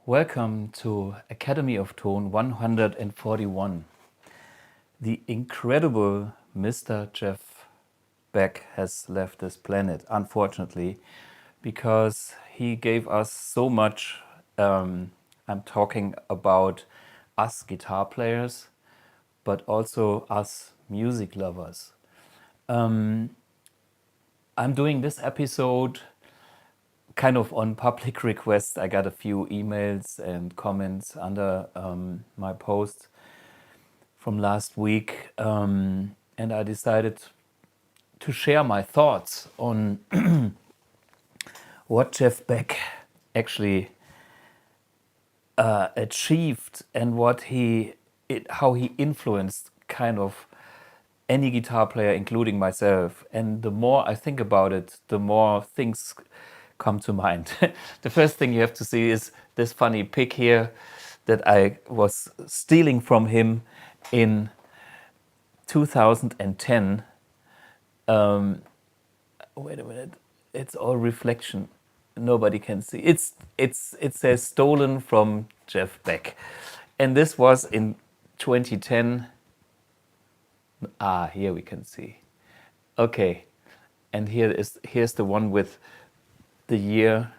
Welcome to Academy of Tone 141. The incredible Mr. Jeff Beck has left this planet, unfortunately, because he gave us so much. I'm talking about us guitar players, but also us music lovers. I'm doing this episode kind of on public request. I got a few emails and comments under my post from last week, and I decided to share my thoughts on what Jeff Beck actually achieved and how he influenced kind of any guitar player, including myself. And the more I think about it, the more things come to mind. The first thing you have to see is this funny pic here that I was stealing from him in 2010. Wait a minute, it's all reflection. Nobody can see. It says stolen from Jeff Beck, and this was in 2010. Here we can see. Okay, and here's the one with the year.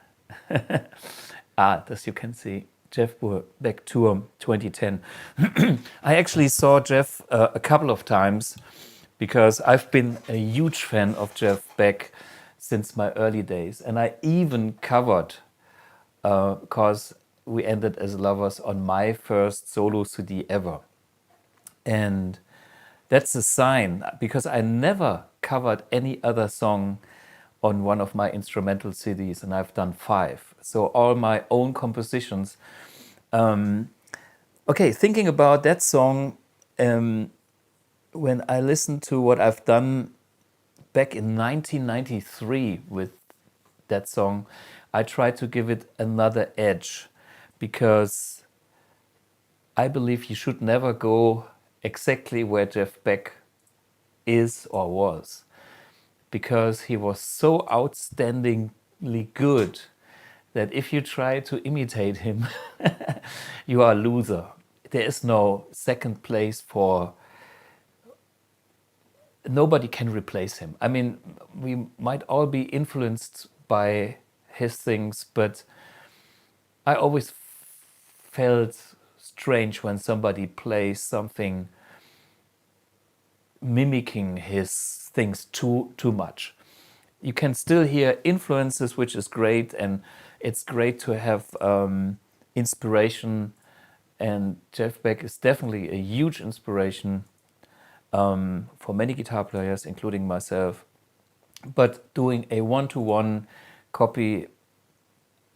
This you can see. Jeff Beck Tour 2010. I actually saw Jeff a couple of times because I've been a huge fan of Jeff Beck since my early days. And I even covered, because we ended as lovers, on my first solo CD ever. And that's a sign, because I never covered any other song on one of my instrumental CDs, and I've done 5. So all my own compositions. Okay, thinking about that song, when I listen to what I've done back in 1993 with that song, I tried to give it another edge, because I believe you should never go exactly where Jeff Beck is or was, because he was so outstandingly good that if you try to imitate him, you are a loser. There is no second place for. Nobody can replace him. I mean, we might all be influenced by his things, but I always felt strange when somebody plays something mimicking his things too much. You can still hear influences, which is great, and it's great to have inspiration. And Jeff Beck is definitely a huge inspiration for many guitar players, including myself. But doing a one-to-one copy,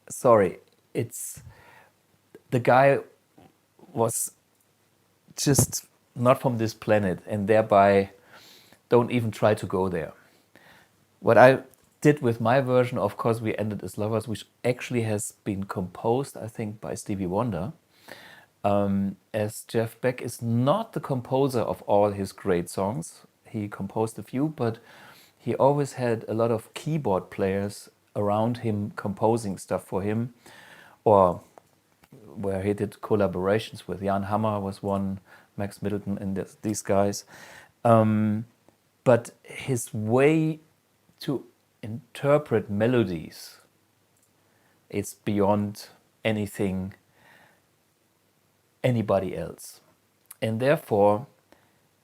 sorry, it's the guy was just not from this planet, and thereby don't even try to go there. What I did with my version, of course, We Ended as Lovers, which actually has been composed, I think, by Stevie Wonder, as Jeff Beck is not the composer of all his great songs. He composed a few, but he always had a lot of keyboard players around him composing stuff for him, or where he did collaborations with. Jan Hammer was one, Max Middleton, and these guys. But his way to interpret melodies is beyond anything anybody else. And therefore,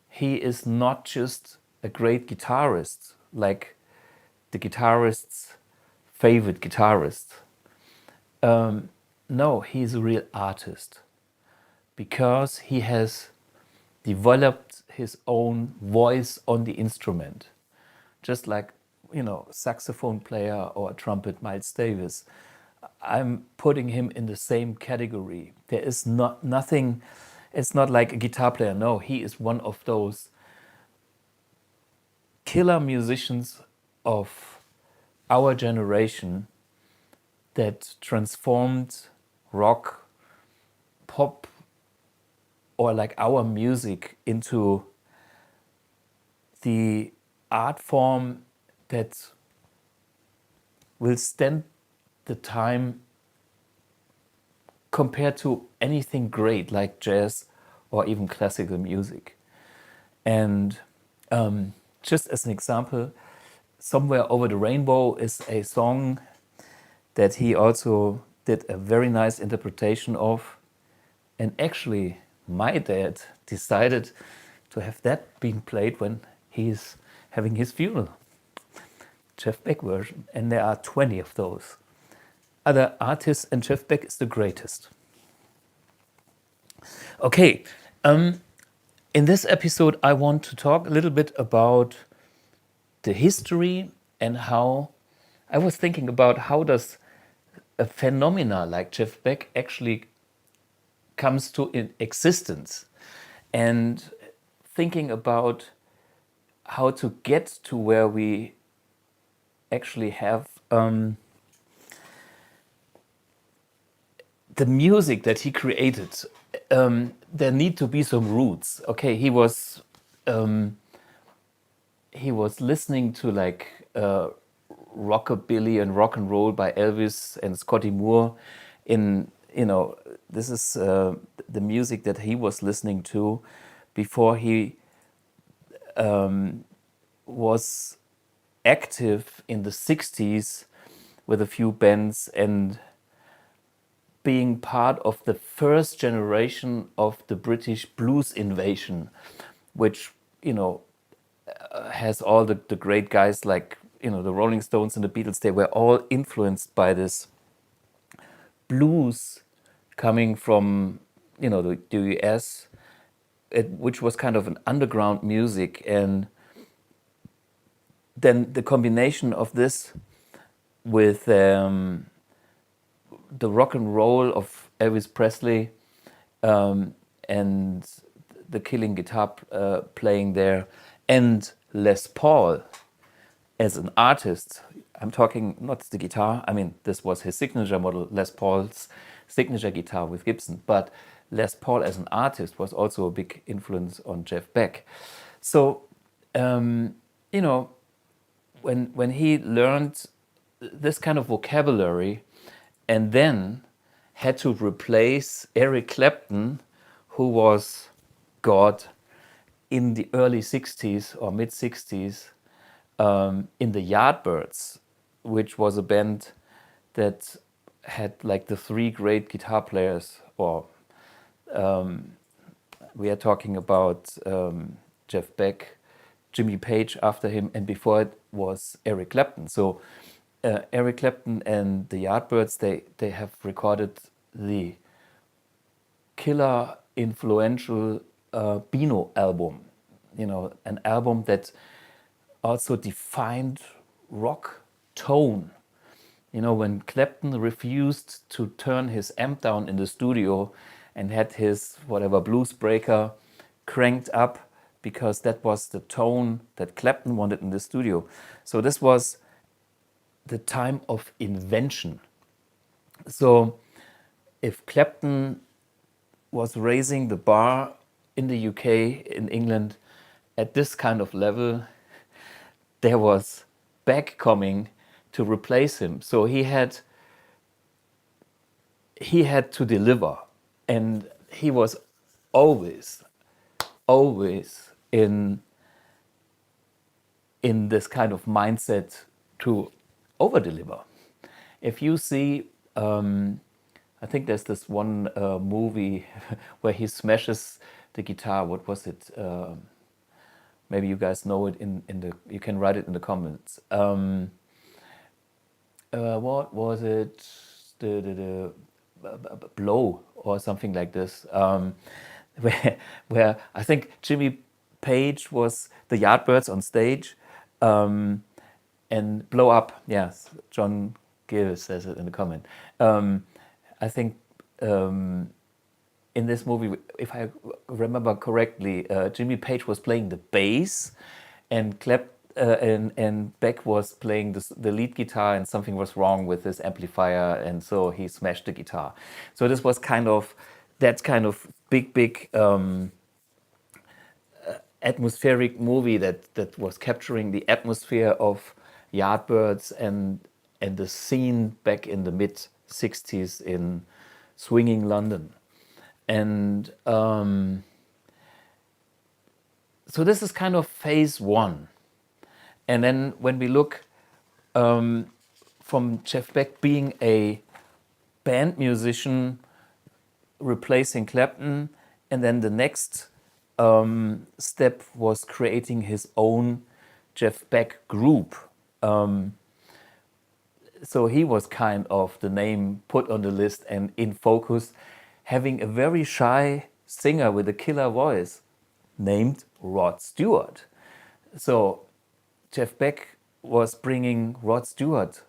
he is not just a great guitarist, like the guitarist's favorite guitarist. No, he's a real artist, because he has developed his own voice on the instrument, just like, saxophone player or trumpet Miles Davis. I'm putting him in the same category. There is nothing. It's not like a guitar player. No, he is one of those killer musicians of our generation that transformed rock, pop, or like our music into the art form that will stand the time compared to anything great like jazz or even classical music. And just as an example, Somewhere Over the Rainbow is a song that he also did a very nice interpretation of. And actually, my dad decided to have that being played when he's having his funeral. Jeff Beck version. And there are 20 of those. Other artists, and Jeff Beck is the greatest. Okay, in this episode, I want to talk a little bit about the history and how I was thinking about how does a phenomena like Jeff Beck actually comes to existence, and thinking about how to get to where we actually have the music that he created. There need to be some roots. Okay, he was listening to like rockabilly and rock and roll by Elvis and Scotty Moore. This is the music that he was listening to before he was active in the 60s with a few bands and being part of the first generation of the British blues invasion, which, has all the great guys like, the Rolling Stones and the Beatles. They were all influenced by this blues coming from, the US, which was kind of an underground music. And then the combination of this with the rock and roll of Elvis Presley and the killing guitar playing there, and Les Paul as an artist. I'm talking not the guitar. I mean, this was his signature model, Les Paul's signature guitar with Gibson. But Les Paul as an artist was also a big influence on Jeff Beck. So, when he learned this kind of vocabulary, and then had to replace Eric Clapton, who was God in the early 60s or mid 60s, in the Yardbirds, which was a band that had like the three great guitar players, or we are talking about Jeff Beck, Jimmy Page after him, and before it was Eric Clapton. So Eric Clapton and the Yardbirds, they have recorded the killer influential Beano album, an album that also defined rock tone. When Clapton refused to turn his amp down in the studio and had his whatever blues breaker cranked up, because that was the tone that Clapton wanted in the studio. So this was the time of invention. So if Clapton was raising the bar in the UK, in England, at this kind of level, there was Beck coming to replace him. So he had to deliver, and he was always in this kind of mindset to over-deliver. If you see, I think there's this one movie where he smashes the guitar. What was it? Maybe you guys know it. You can write it in the comments. What was it? The Blow or something like this. Where I think Jimmy Page was the Yardbirds on stage. And Blow Up, yes, John Gill says it in the comment. I think in this movie, if I remember correctly, Jimmy Page was playing the bass, and and Beck was playing the lead guitar, and something was wrong with his amplifier, and so he smashed the guitar. So this was that kind of big atmospheric movie that was capturing the atmosphere of Yardbirds and the scene back in the mid 60s in swinging London. And so this is kind of phase one. And then when we look from Jeff Beck being a band musician replacing Clapton, and then the next step was creating his own Jeff Beck Group. So he was kind of the name put on the list and in focus, having a very shy singer with a killer voice named Rod Stewart. So Jeff Beck was bringing Rod Stewart,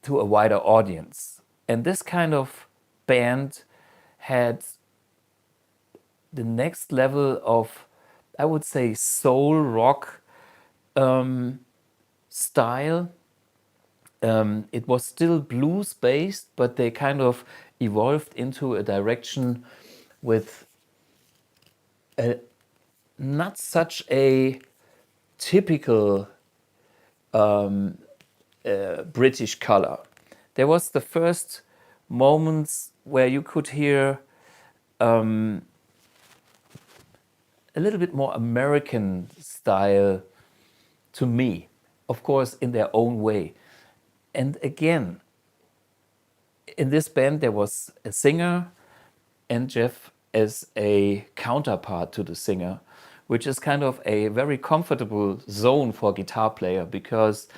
to a wider audience. And this kind of band had the next level of, I would say, soul rock style. It was still blues based, but they kind of evolved into a direction with not such a typical British color. There was the first moments where you could hear a little bit more American style to me, of course, in their own way. And again, in this band, there was a singer and Jeff as a counterpart to the singer, which is kind of a very comfortable zone for a guitar player, because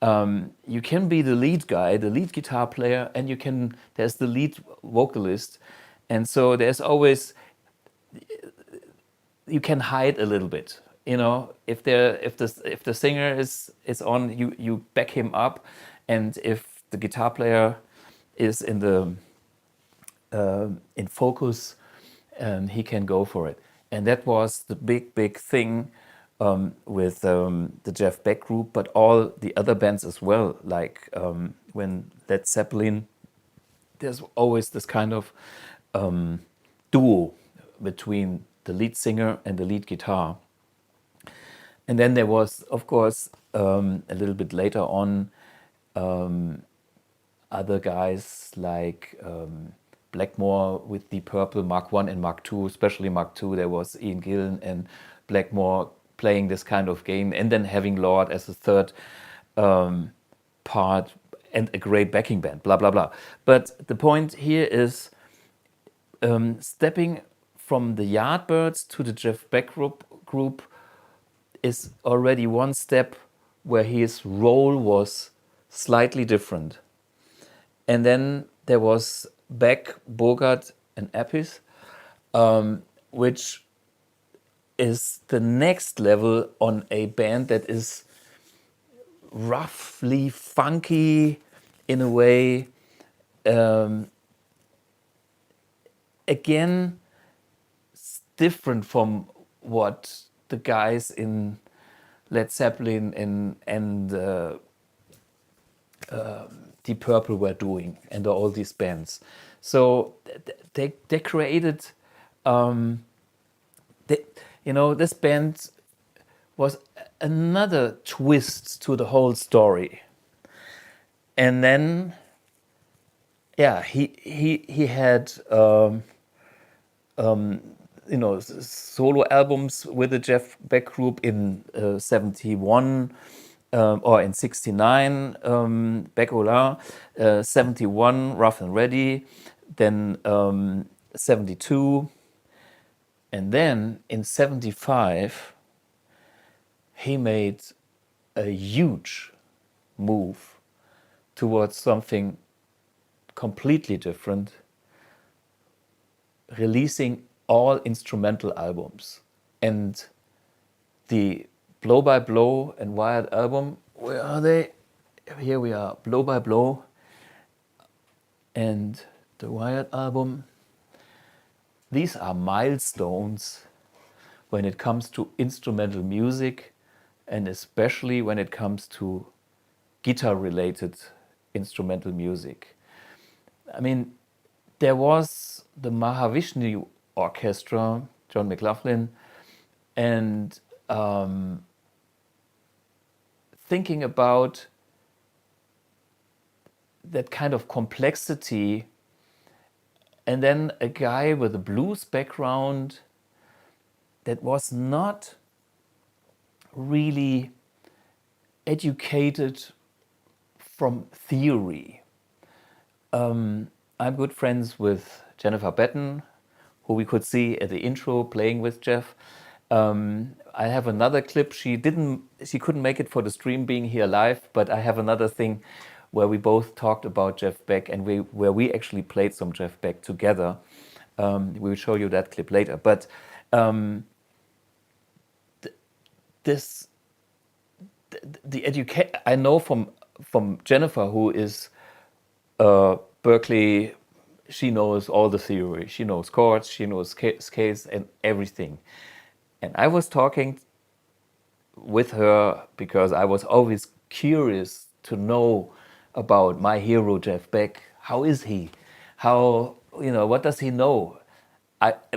you can be the lead guy, the lead guitar player, and there's the lead vocalist. And so there's always, you can hide a little bit. If the singer is on, you back him up, and if the guitar player is in focus, he can go for it. And that was the big thing with the Jeff Beck Group, but all the other bands as well. Like when Led Zeppelin, there's always this kind of duo between the lead singer and the lead guitar. And then there was, of course, a little bit later on, other guys like Blackmore with Deep Purple, Mark I and Mark II, especially Mark II. There was Ian Gillan and Blackmore playing this kind of game, and then having Lord as a third part, and a great backing band, blah, blah, blah. But the point here is stepping from the Yardbirds to the Jeff Beck Group is already one step where his role was slightly different. And then there was Beck, Bogart, and Appice, which is the next level on a band that is roughly funky in a way. Again, it's different from what the guys in Led Zeppelin and Deep Purple were doing, and all these bands. So they created, this band was another twist to the whole story. And then, he had solo albums with the Jeff Beck Group in 71 or in 69, Beck Ola, 71, Rough and Ready, then 72, and then in 75 he made a huge move towards something completely different, releasing all instrumental albums. And the Blow by Blow and Wired album, where are they? Here we are, Blow by Blow and the Wired album. These are milestones when it comes to instrumental music, and especially when it comes to guitar-related instrumental music. I mean, there was the Mahavishnu Orchestra, John McLaughlin, and thinking about that kind of complexity. And then a guy with a blues background that was not really educated from theory. I'm good friends with Jennifer Batten, who we could see at the intro playing with Jeff. I have another clip. She couldn't make it for the stream being here live, but I have another thing where we both talked about Jeff Beck and where we actually played some Jeff Beck together. We will show you that clip later. But I know from Jennifer, who is Berkeley. She knows all the theory. She knows chords. She knows scales and everything. And I was talking with her because I was always curious to know about my hero Jeff Beck. How is he? What does he know?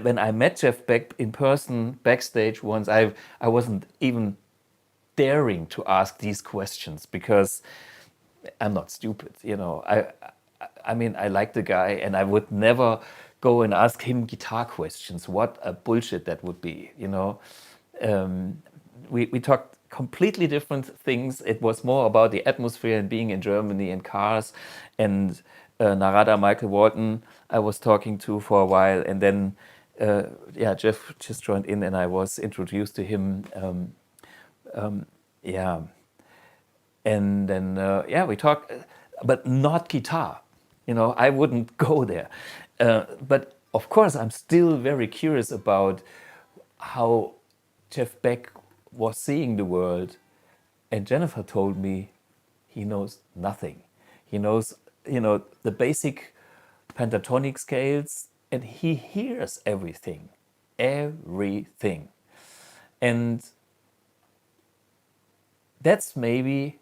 When I met Jeff Beck in person backstage once, I wasn't even daring to ask these questions because I'm not stupid. I mean, I like the guy, and I would never go and ask him guitar questions. What a bullshit that would be, We talked completely different things. It was more about the atmosphere and being in Germany and cars. And Narada Michael Walton I was talking to for a while. And then, Jeff just joined in and I was introduced to him. And then, we talked, but not guitar. I wouldn't go there. But of course, I'm still very curious about how Jeff Beck was seeing the world. And Jennifer told me he knows nothing. He knows, the basic pentatonic scales, and he hears everything. Everything. And that's maybe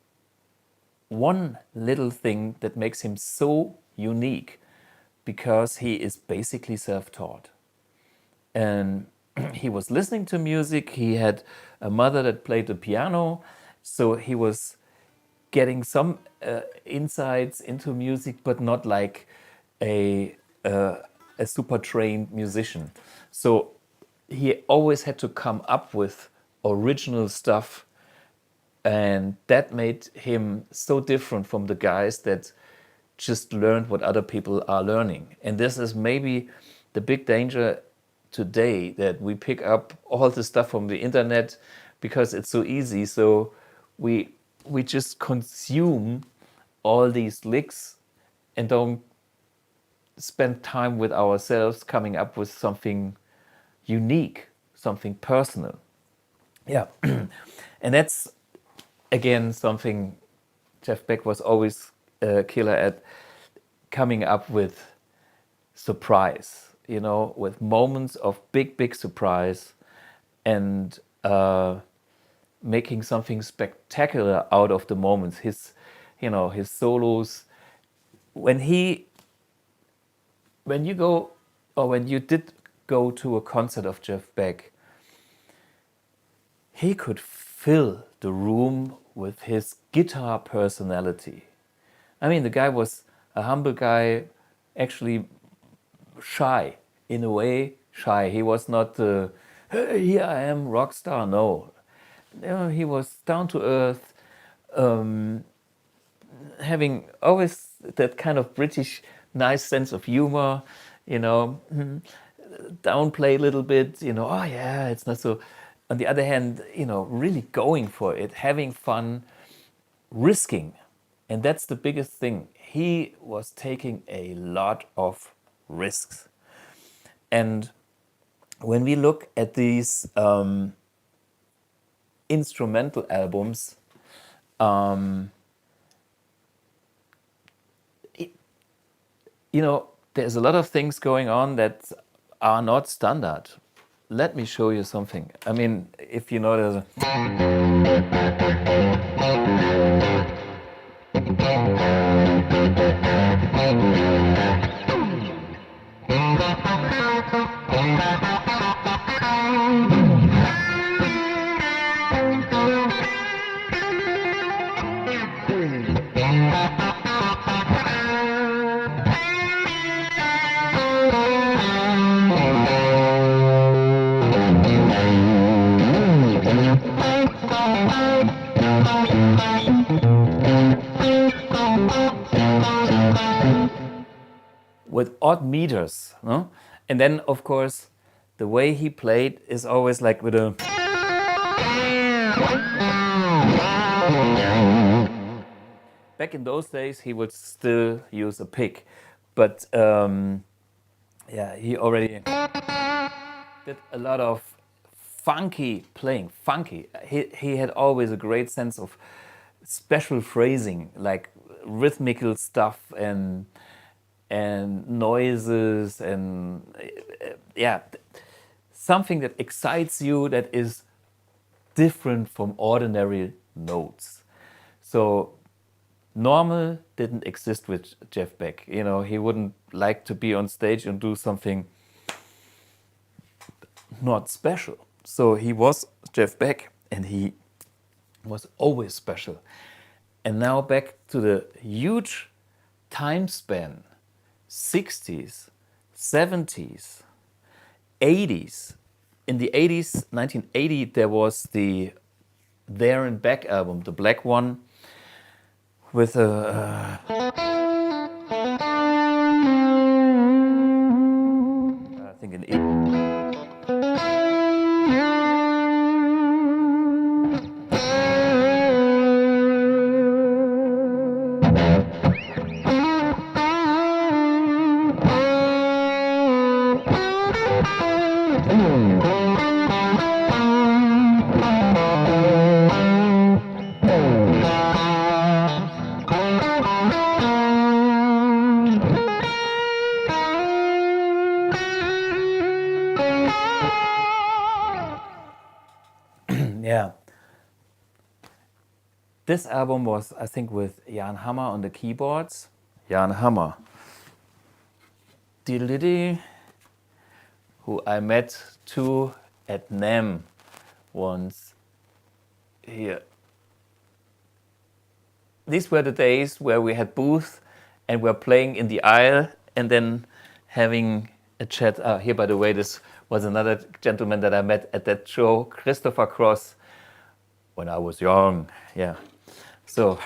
one little thing that makes him so unique, because he is basically self-taught. And he was listening to music. He had a mother that played the piano, so he was getting some insights into music, but not like a super trained musician. So he always had to come up with original stuff, and that made him so different from the guys that just learned what other people are learning. And this is maybe the big danger today, that we pick up all the stuff from the internet because it's so easy. So we just consume all these licks and don't spend time with ourselves coming up with something unique, something personal. Yeah. And that's, again, something Jeff Beck was always a killer at, coming up with surprise, with moments of big surprise, and making something spectacular out of the moments. His solos. When you did go to a concert of Jeff Beck, he could fill the room with his guitar personality. I mean, the guy was a humble guy, actually shy, in a way, shy. He was not the, hey, here I am, rock star, no. He was down to earth, having always that kind of British nice sense of humor, downplay a little bit, oh yeah, it's not so. On the other hand, really going for it, having fun, risking. And that's the biggest thing. He was taking a lot of risks. And when we look at these instrumental albums, there's a lot of things going on that are not standard. Let me show you something. I mean, if you know, there's a... with odd meters, no? And then, of course, the way he played is always like with a... Back in those days, he would still use a pick, but yeah, he already did a lot of funky playing, funky. He had always a great sense of special phrasing, like rhythmical stuff and noises and yeah, something that excites you that is different from ordinary notes. So normal didn't exist with Jeff Beck. You know, he wouldn't like to be on stage and do something not special. So he was Jeff Beck and he was always special. And now back to the huge time span, 60s, 70s, 80s. In the 80s, 1980, there was the There and Back album, the black one, with a... I think an E. Yeah. This album was, I think, with Jan Hammer on the keyboards. Jan Hammer. Diddly-dee, who I met too at NAMM once. Here. These were the days where we had booths and were playing in the aisle and then having a chat. Here, by the way, this was another gentleman that I met at that show, Christopher Cross, when I was young. Yeah. So.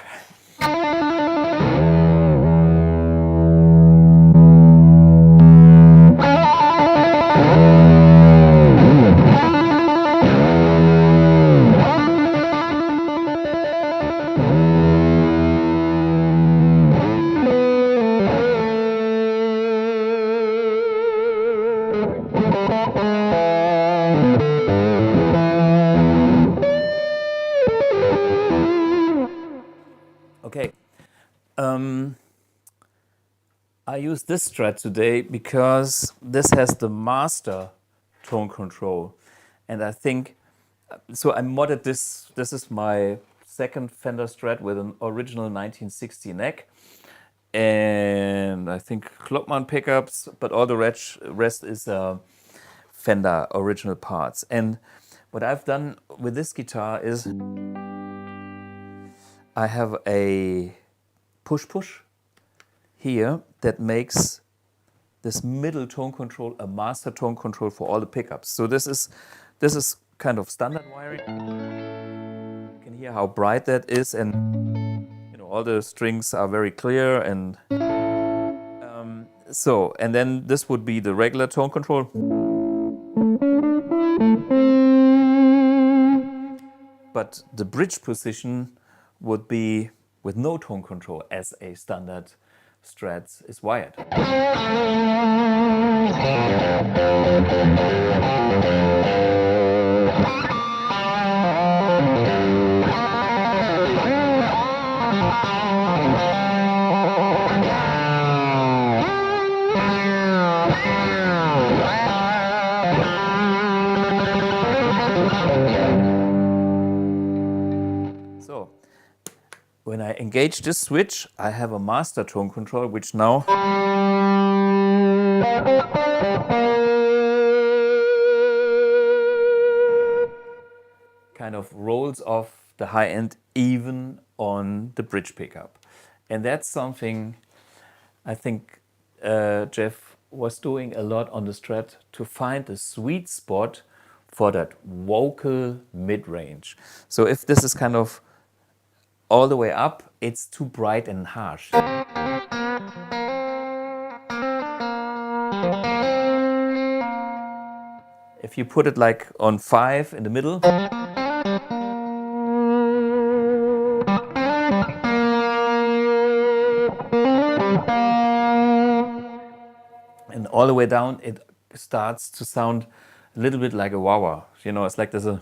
Okay, I use this Strat today because this has the master tone control. And I think, so I modded this. This is my second Fender Strat with an original 1960 neck. And I think Klopman pickups, but all the rest is Fender original parts. And what I've done with this guitar is I have a push-push here that makes this middle tone control a master tone control for all the pickups. So this is kind of standard wiring. You can hear how bright that is, and you know all the strings are very clear. And so, and then this would be the regular tone control. But the bridge position would be with no tone control, as a standard Strat is wired. So, when I engage this switch, I have a master tone control, which now kind of rolls off the high end even on the bridge pickup. And that's something I think Jeff was doing a lot on the Strat to find a sweet spot for that vocal mid-range. So if this is kind of all the way up, it's too bright and harsh. If you put it like on 5 in the middle, and all the way down, it starts to sound a little bit like a wah-wah. You know, it's like there's a...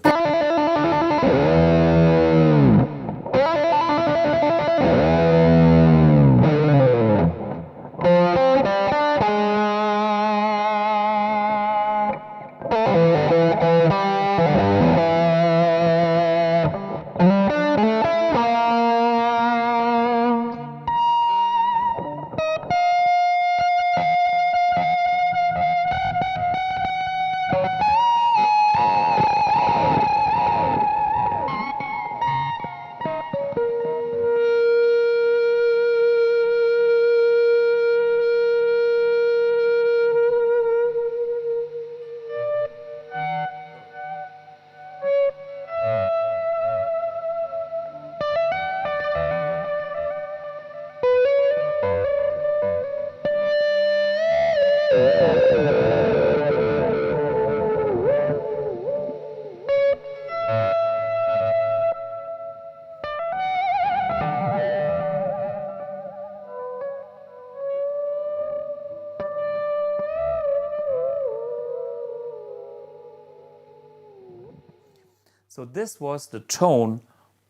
So this was the tone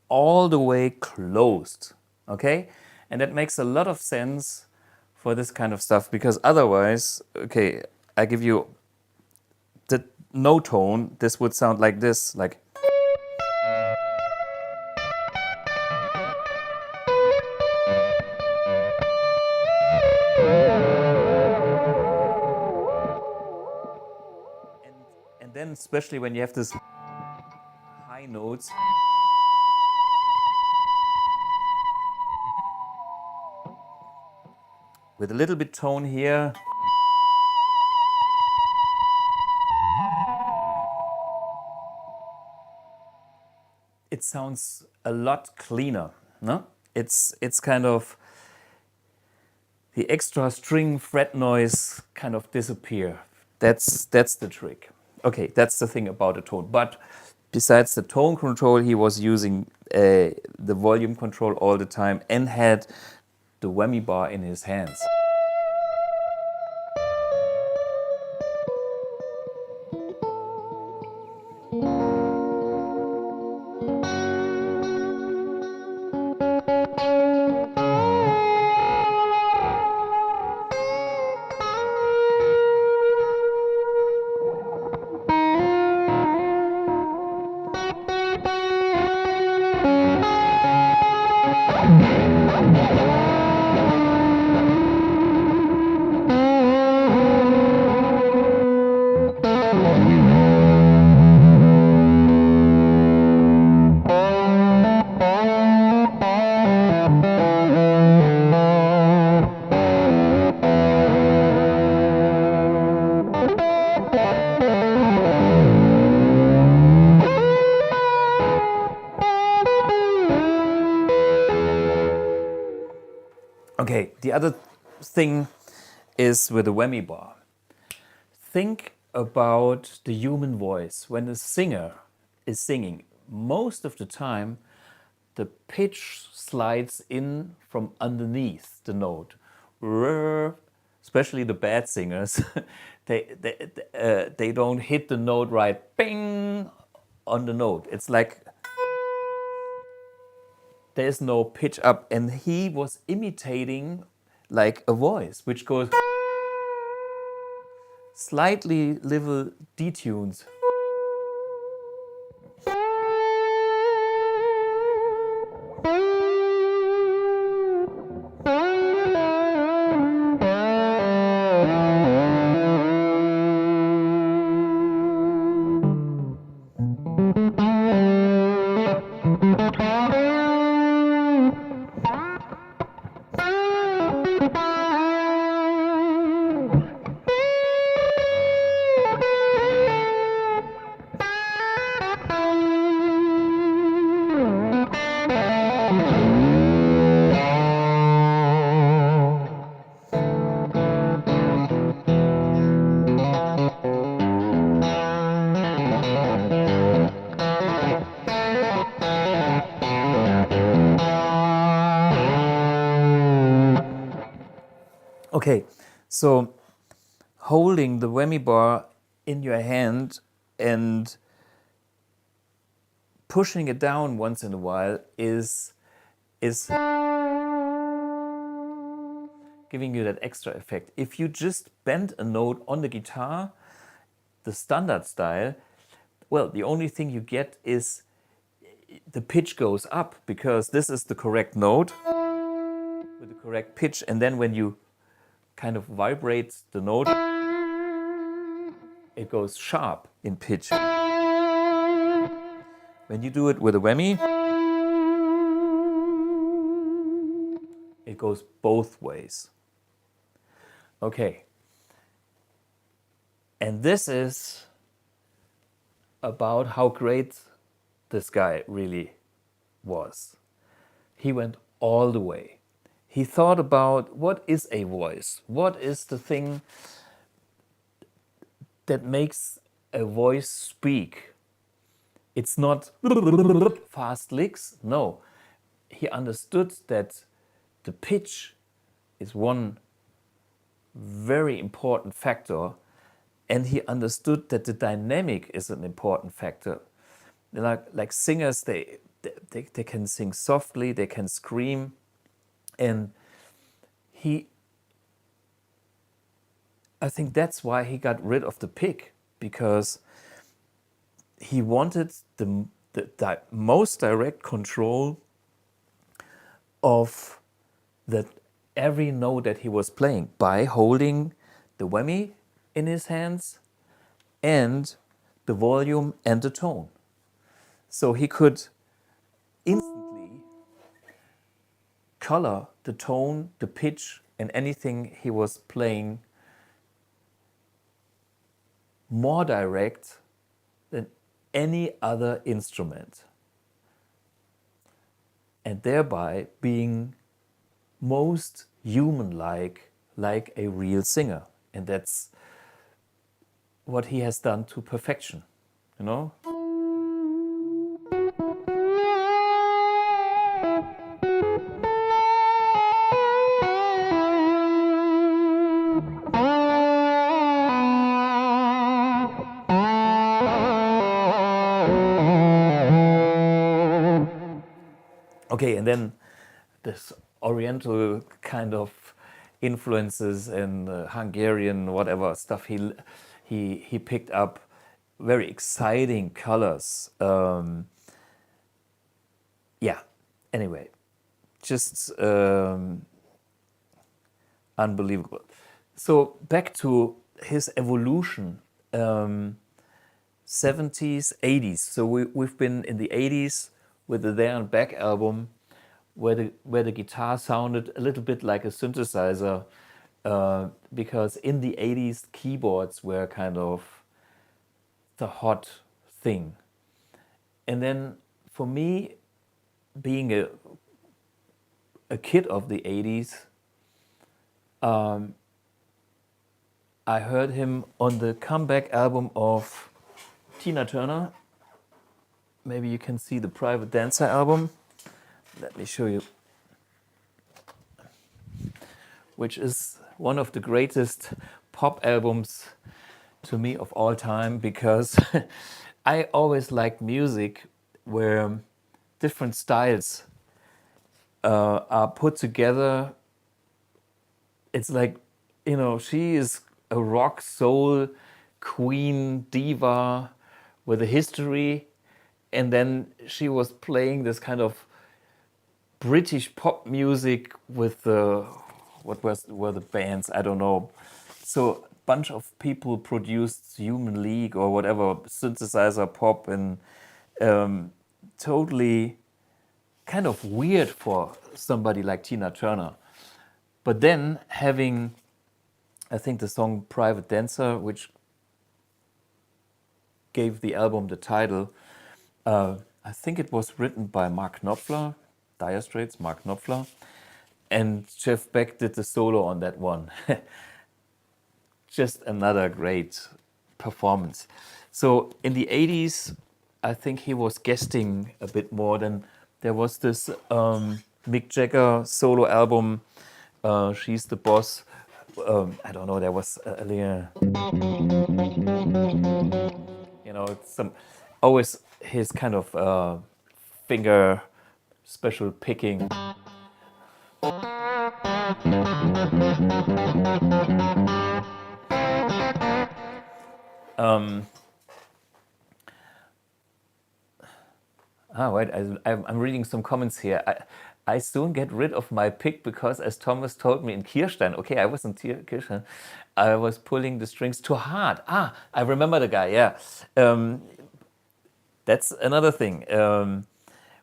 all the way closed, okay? And that makes a lot of sense for this kind of stuff, because otherwise, okay, I give you the no tone, this would sound like this, like... And then especially when you have this high notes, with a little bit tone here, it sounds a lot cleaner, no? It's kind of, the extra string fret noise kind of disappear. That's the trick. Okay, that's the thing about the tone. But besides the tone control, he was using the volume control all the time and had the whammy bar in his hands. Okay, the other thing is with the whammy bar. Think about the human voice. When a singer is singing, most of the time the pitch slides in from underneath the note. Especially the bad singers, they don't hit the note right, bing, on the note. It's like there's no pitch up, and he was imitating like a voice, which goes slightly little detunes. Okay, so holding the whammy bar in your hand and pushing it down once in a while is giving you that extra effect. If you just bend a note on the guitar, the standard style, well, the only thing you get is the pitch goes up because this is the correct note with the correct pitch, and then when you kind of vibrate the note, it goes sharp in pitch. When you do it with a whammy, it goes both ways. Okay. And this is about how great this guy really was. He went all the way. He thought about what is a voice? What is the thing that makes a voice speak? It's not fast licks. No. He understood that the pitch is one very important factor, and he understood that the dynamic is an important factor. Like singers, they can sing softly, they can scream, and I think that's why he got rid of the pick, because he wanted the most direct control of that every note that he was playing by holding the whammy in his hands and the volume and the tone. So he could instantly color the tone, the pitch, and anything he was playing more direct than any other instrument, and thereby being most human-like, like a real singer. And that's what he has done to perfection, you know? Okay, and then this Oriental kind of influences and Hungarian whatever stuff he picked up, very exciting colors. Yeah. Anyway, just unbelievable. So back to his evolution. 70s, 80s. So we've been in the 80s with the There and Back album, where the guitar sounded a little bit like a synthesizer, because in the 80s keyboards were kind of the hot thing. And then for me, being a kid of the 80s, I heard him on the comeback album of Tina Turner. Maybe you can see the Private Dancer album. Let me show you. Which is one of the greatest pop albums to me of all time, because I always liked music where different styles are put together. It's like, you know, she is a rock soul queen diva with a history, and then she was playing this kind of British pop music with the were the bands, I don't know. So a bunch of people produced Human League or whatever, synthesizer pop, and totally kind of weird for somebody like Tina Turner. But then having, I think, the song Private Dancer, which gave the album the title, I think it was written by Mark Knopfler, Dire Straits, Mark Knopfler, and Jeff Beck did the solo on that one. Just another great performance. So in the 80s, I think he was guesting a bit more. Than there was this Mick Jagger solo album, She's the Boss, I don't know, there was a little, some always his kind of finger special picking. Wait, I'm reading some comments here. I soon get rid of my pick because, as Thomas told me in Kirstein, okay, I wasn't Kirstein, I was pulling the strings too hard. I remember the guy, yeah. That's another thing.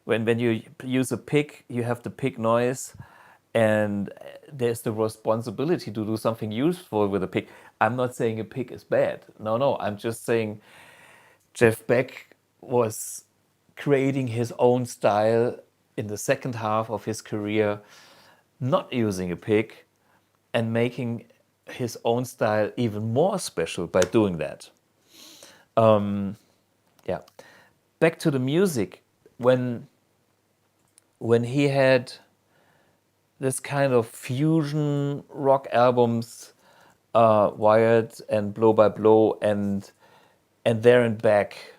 When you use a pick, you have the pick noise, and there's the responsibility to do something useful with a pick. I'm not saying a pick is bad. No, I'm just saying Jeff Beck was creating his own style in the second half of his career, not using a pick, and making his own style even more special by doing that. Yeah. Back to the music. When he had this kind of fusion rock albums, Wired and Blow by Blow, and There and Back.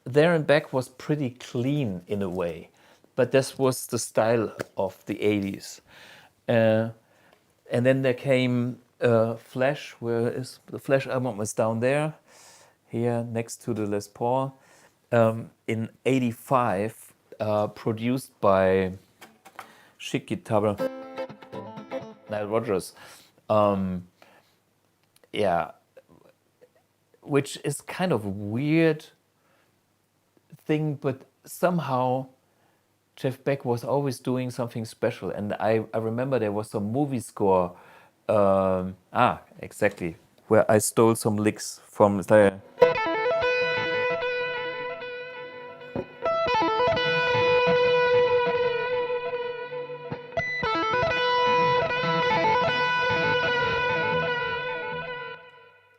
There and Back was pretty clean in a way, but this was the style of the 80s. And then there came Flash. Where is the Flash album? Was down there, here next to the Les Paul, in '85, produced by chic guitar Nile Rodgers. Yeah, which is kind of a weird thing, but somehow Jeff Beck was always doing something special. And I remember there was some movie score, exactly, where I stole some licks from the.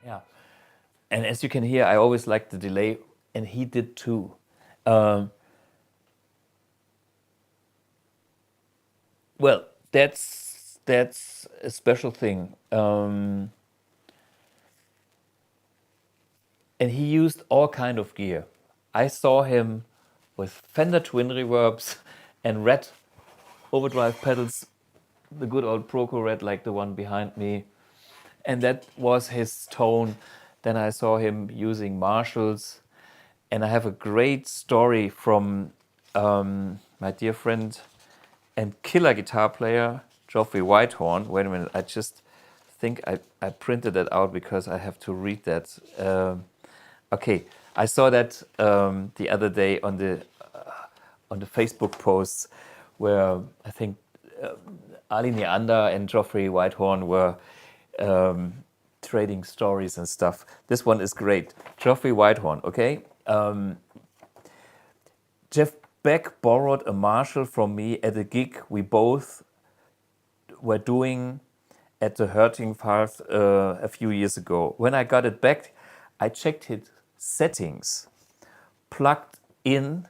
Yeah. And as you can hear, I always liked the delay, and he did too. Well, that's a special thing. And he used all kind of gear. I saw him with Fender twin reverbs and red overdrive pedals, the good old Proco red like the one behind me. And that was his tone. Then I saw him using Marshalls. And I have a great story from my dear friend and killer guitar player, Geoffrey Whitehorn. Wait a minute, I just think I printed that out because I have to read that. Okay, I saw that the other day on the Facebook posts where I think Ali Neander and Geoffrey Whitehorn were trading stories and stuff. This one is great. Geoffrey Whitehorn, okay? Jeff Beck borrowed a Marshall from me at a gig we both were doing at the Hurting Path a few years ago. When I got it back, I checked his settings, plugged in,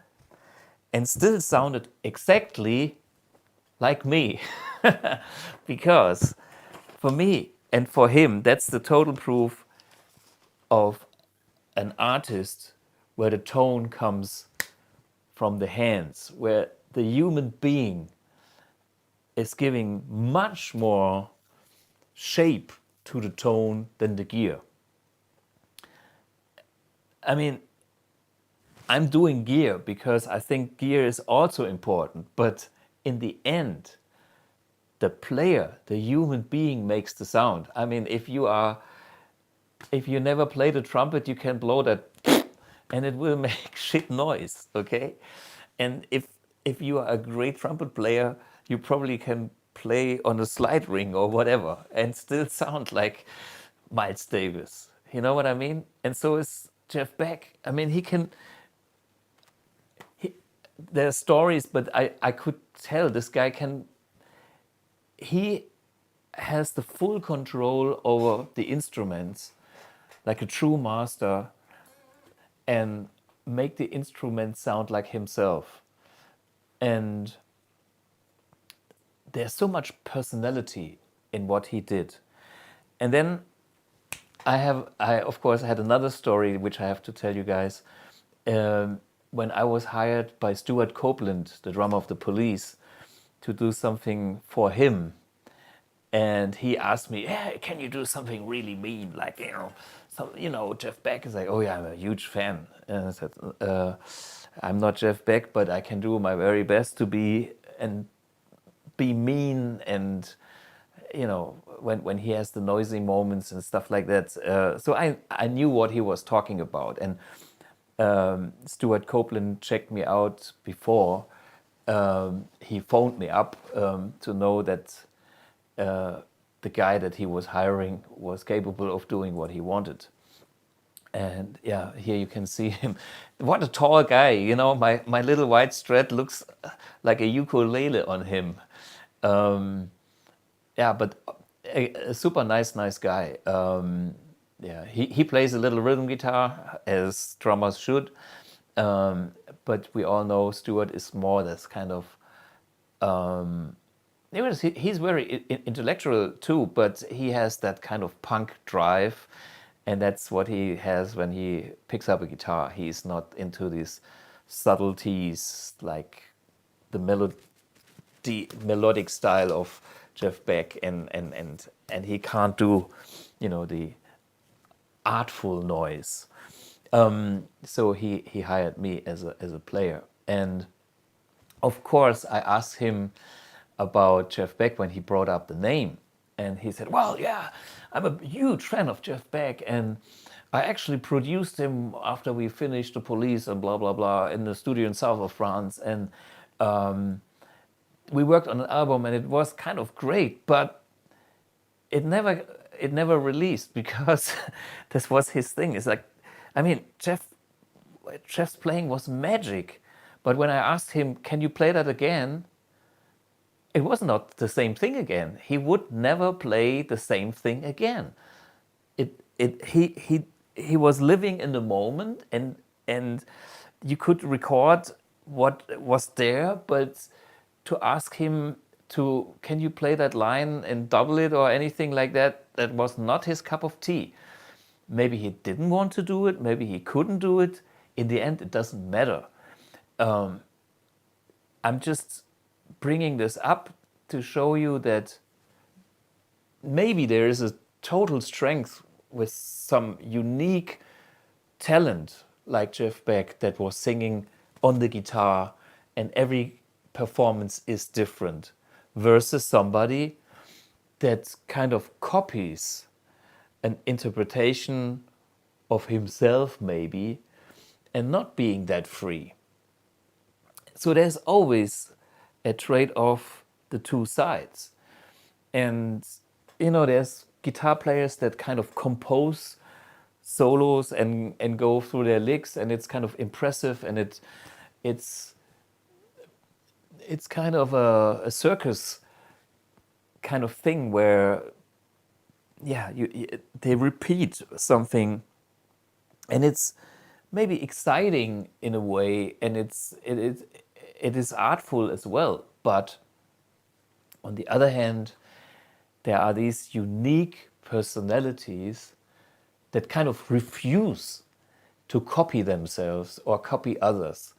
and still sounded exactly like me. Because for me and for him, that's the total proof of an artist where the tone comes from the hands, where the human being is giving much more shape to the tone than the gear. I mean, I'm doing gear because I think gear is also important, but in the end, the player, the human being makes the sound. I mean, if you never played a trumpet, you can blow that and it will make shit noise, okay? And if you are a great trumpet player, you probably can play on a slide ring or whatever and still sound like Miles Davis. You know what I mean? And so is Jeff Beck. I mean, there are stories, but I could tell this guy he has the full control over the instruments like a true master and make the instrument sound like himself. And there's so much personality in what he did. And then I of course had another story which I have to tell you guys. When I was hired by Stuart Copeland, the drummer of the Police, to do something for him, and he asked me, "Yeah, can you do something really mean, like Jeff Beck?" Is like, "Oh yeah, I'm a huge fan." And I said, "I'm not Jeff Beck, but I can do my very best to be mean and." When he has the noisy moments and stuff like that. So I knew what he was talking about. And Stuart Copeland checked me out before. He phoned me up to know that the guy that he was hiring was capable of doing what he wanted. And yeah, here you can see him. What a tall guy, my little white Strat looks like a ukulele on him. Yeah, but a super nice guy. Yeah, he plays a little rhythm guitar, as drummers should. But we all know Stuart is more this kind of. He's very intellectual too, but he has that kind of punk drive, and that's what he has when he picks up a guitar. He's not into these subtleties like the melodic style of Jeff Beck, and he can't do, the artful noise. So he hired me as a player, and of course I asked him about Jeff Beck when he brought up the name, and he said, "Well, yeah, I'm a huge fan of Jeff Beck, and I actually produced him after we finished The Police and blah blah blah in the studio in south of France, and we worked on an album, and it was kind of great, but it never released because this was his thing." It's like, I mean, Jeff's playing was magic, but when I asked him, "Can you play that again?" it was not the same thing again. He would never play the same thing again. He was living in the moment, and you could record what was there, but to ask him to, "Can you play that line and double it," or anything like that, that was not his cup of tea. Maybe he didn't want to do it, maybe he couldn't do it. In the end, it doesn't matter. I'm just bringing this up to show you that maybe there is a total strength with some unique talent like Jeff Beck that was singing on the guitar, and every performance is different, versus somebody that kind of copies an interpretation of himself maybe, and not being that free. So there's always a trade-off, the two sides. And there's guitar players that kind of compose solos and go through their licks, and it's kind of impressive, and it's kind of a circus kind of thing where they repeat something, and it's maybe exciting in a way, and it is artful as well. But on the other hand, there are these unique personalities that kind of refuse to copy themselves or copy others,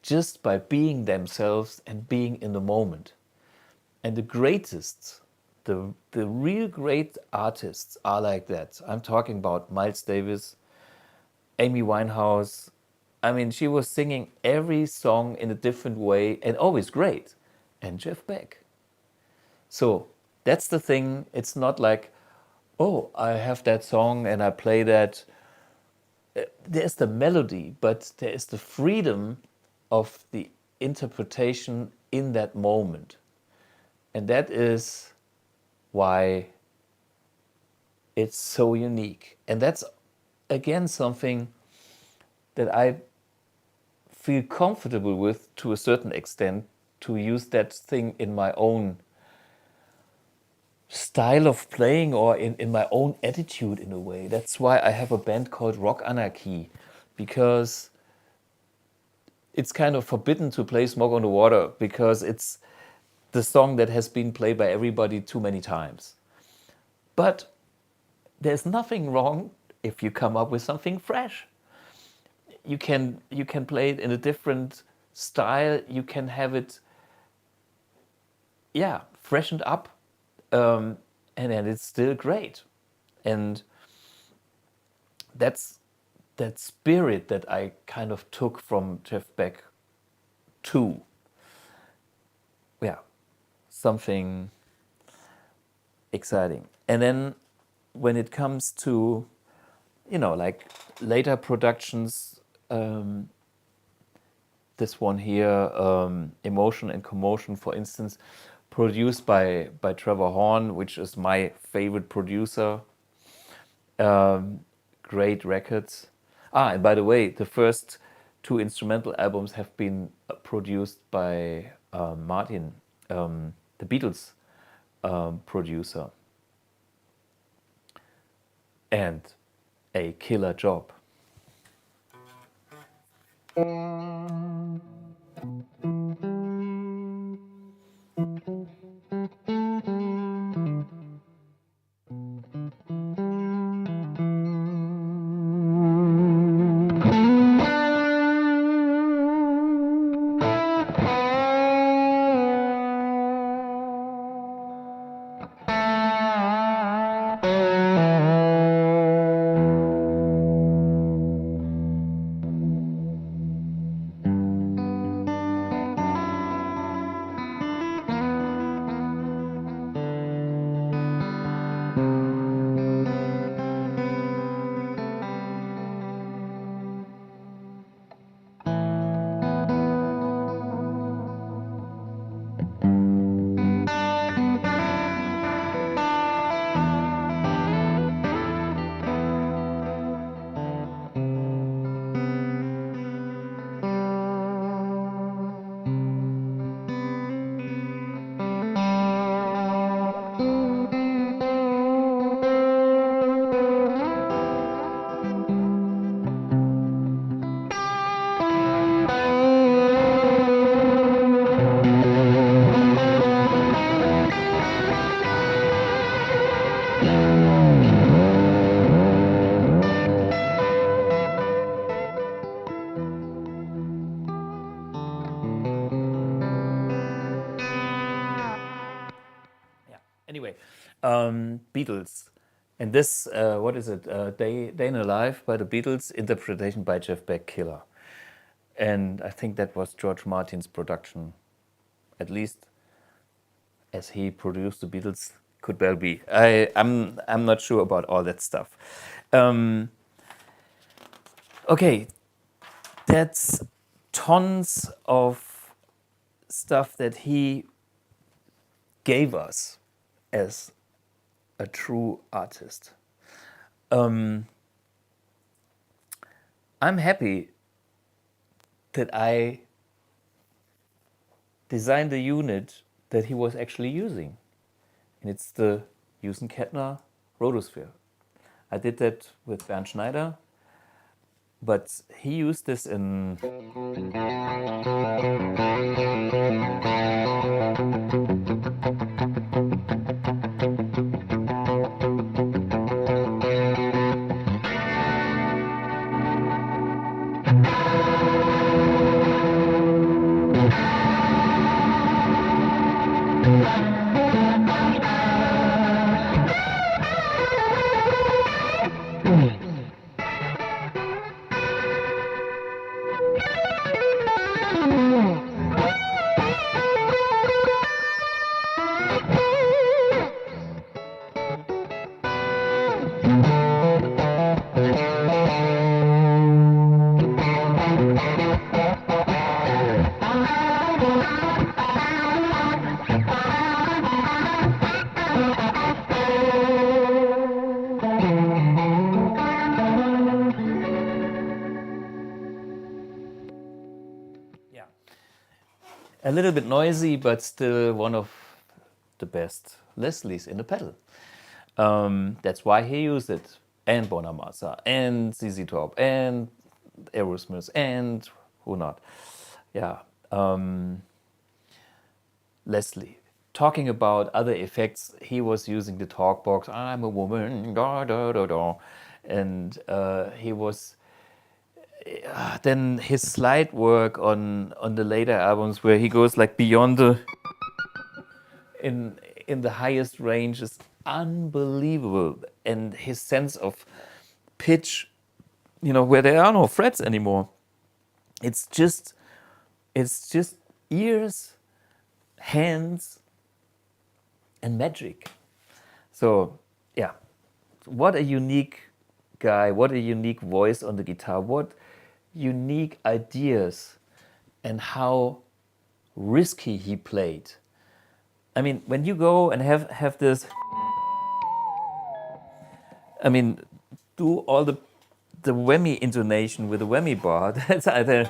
just by being themselves and being in the moment. And the greatest, the real great artists are like that. I'm talking about Miles Davis, Amy Winehouse. I mean, she was singing every song in a different way and always great. And Jeff Beck. So that's the thing. It's not like, "Oh, I have that song and I play that." There's the melody, but there is the freedom of the interpretation in that moment. And that is why it's so unique. And that's, again, something that I feel comfortable with to a certain extent, to use that thing in my own style of playing, or in my own attitude in a way. That's why I have a band called Rock Anarchy, because it's kind of forbidden to play Smoke on the Water, because the song that has been played by everybody too many times. But there's nothing wrong if you come up with something fresh. You can play it in a different style. You can have it, yeah, freshened up, and then it's still great. And that's that spirit that I kind of took from Jeff Beck too. Yeah, something exciting. And then when it comes to, like later productions, this one here, Emotion and Commotion, for instance, produced by Trevor Horn, which is my favorite producer. Great records. And by the way, the first two instrumental albums have been produced by Martin, the Beatles producer. And a killer job. Anyway, Beatles. And this, what is it? Day in a Life by the Beatles, interpretation by Jeff Beck, killer. And I think that was George Martin's production, at least as he produced the Beatles, could well be. I'm not sure about all that stuff. Okay, that's tons of stuff that he gave us as a true artist. I'm happy that I designed a unit that he was actually using. And it's the Heusen-Kettner Rhodosphere. I did that with Bernd Schneider, but he used this in... A little bit noisy, but still one of the best Leslies in the pedal. That's why he used it. And Bonamassa, and ZZ Top, and Aerosmith, and who not. Yeah. Leslie. Talking about other effects, he was using the talk box, I'm a woman, da da da da. And he was, then his slide work on the later albums where he goes like beyond the, in the highest range is unbelievable. And his sense of pitch, you know, where there are no frets anymore. It's just ears, hands, and magic. So yeah, what a unique guy, what a unique voice on the guitar, what unique ideas, and how risky he played. I mean, when you go and have this, I mean, do all the whammy intonation with the whammy bar, that's either,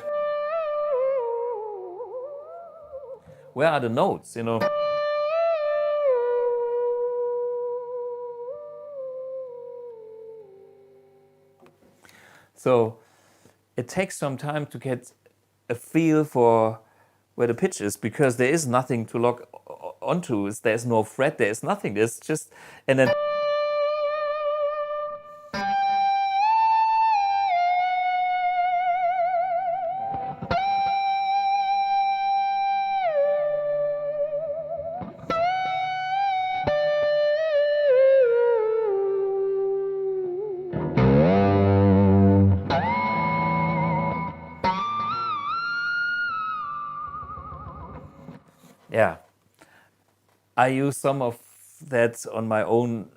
where are the notes, you know? So it takes some time to get a feel for where the pitch is, because there is nothing to lock onto. There's no fret, there's nothing. There's just, and then, yeah. I use some of that on my own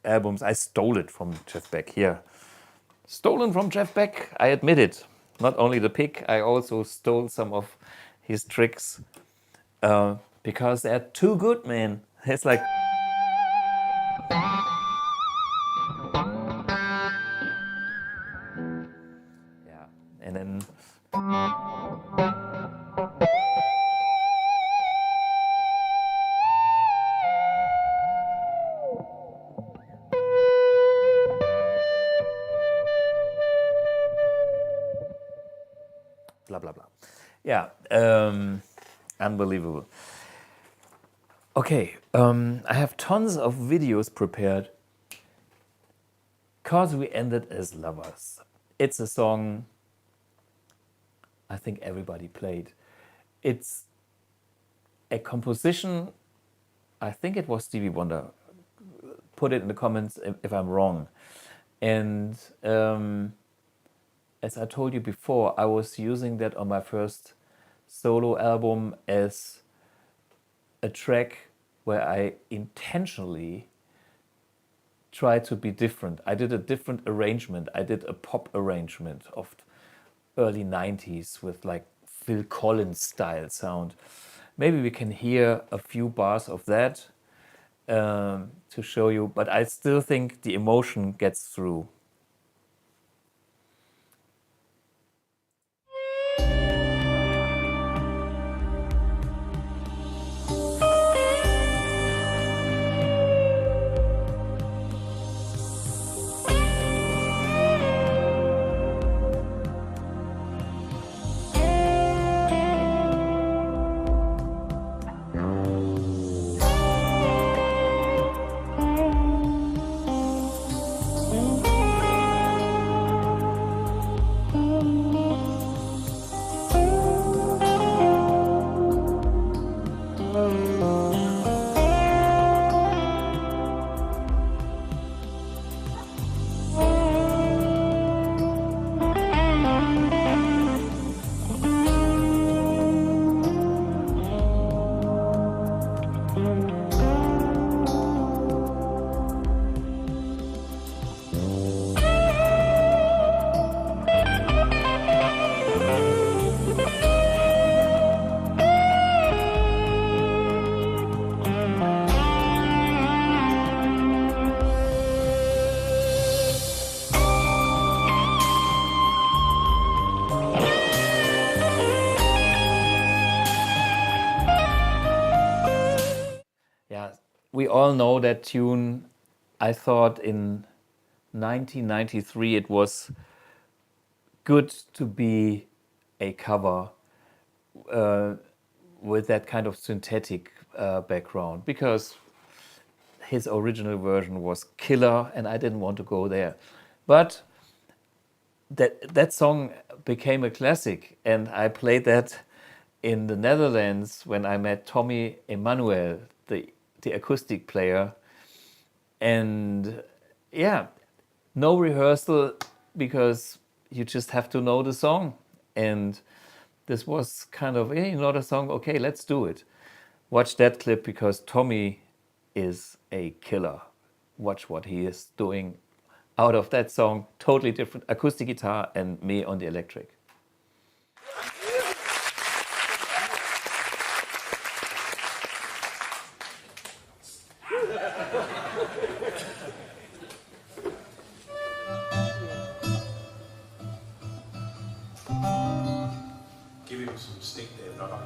albums. I stole it from Jeff Beck here. Stolen from Jeff Beck, I admit it. Not only the pick, I also stole some of his tricks because they're too good, man. It's like, yeah, and then, blah blah blah. Yeah, unbelievable. Okay, I have tons of videos prepared because we ended as lovers. It's a song I think everybody played. It's a composition, I think it was Stevie Wonder. Put it in the comments if I'm wrong. And as I told you before, I was using that on my first solo album as a track where I intentionally tried to be different. I did a different arrangement. I did a pop arrangement of early 90s with like Phil Collins style sound. Maybe we can hear a few bars of that to show you, but I still think the emotion gets through. We all know that tune. I thought in 1993 it was good to be a cover with that kind of synthetic background, because his original version was killer and I didn't want to go there. But that song became a classic, and I played that in the Netherlands when I met Tommy Emmanuel, the acoustic player. And yeah, no rehearsal, because you just have to know the song. And this was kind of, hey, you know the song, okay, let's do it. Watch that clip, because Tommy is a killer. Watch what he is doing out of that song. Totally different acoustic guitar and me on the electric. Give him some stick there, brother.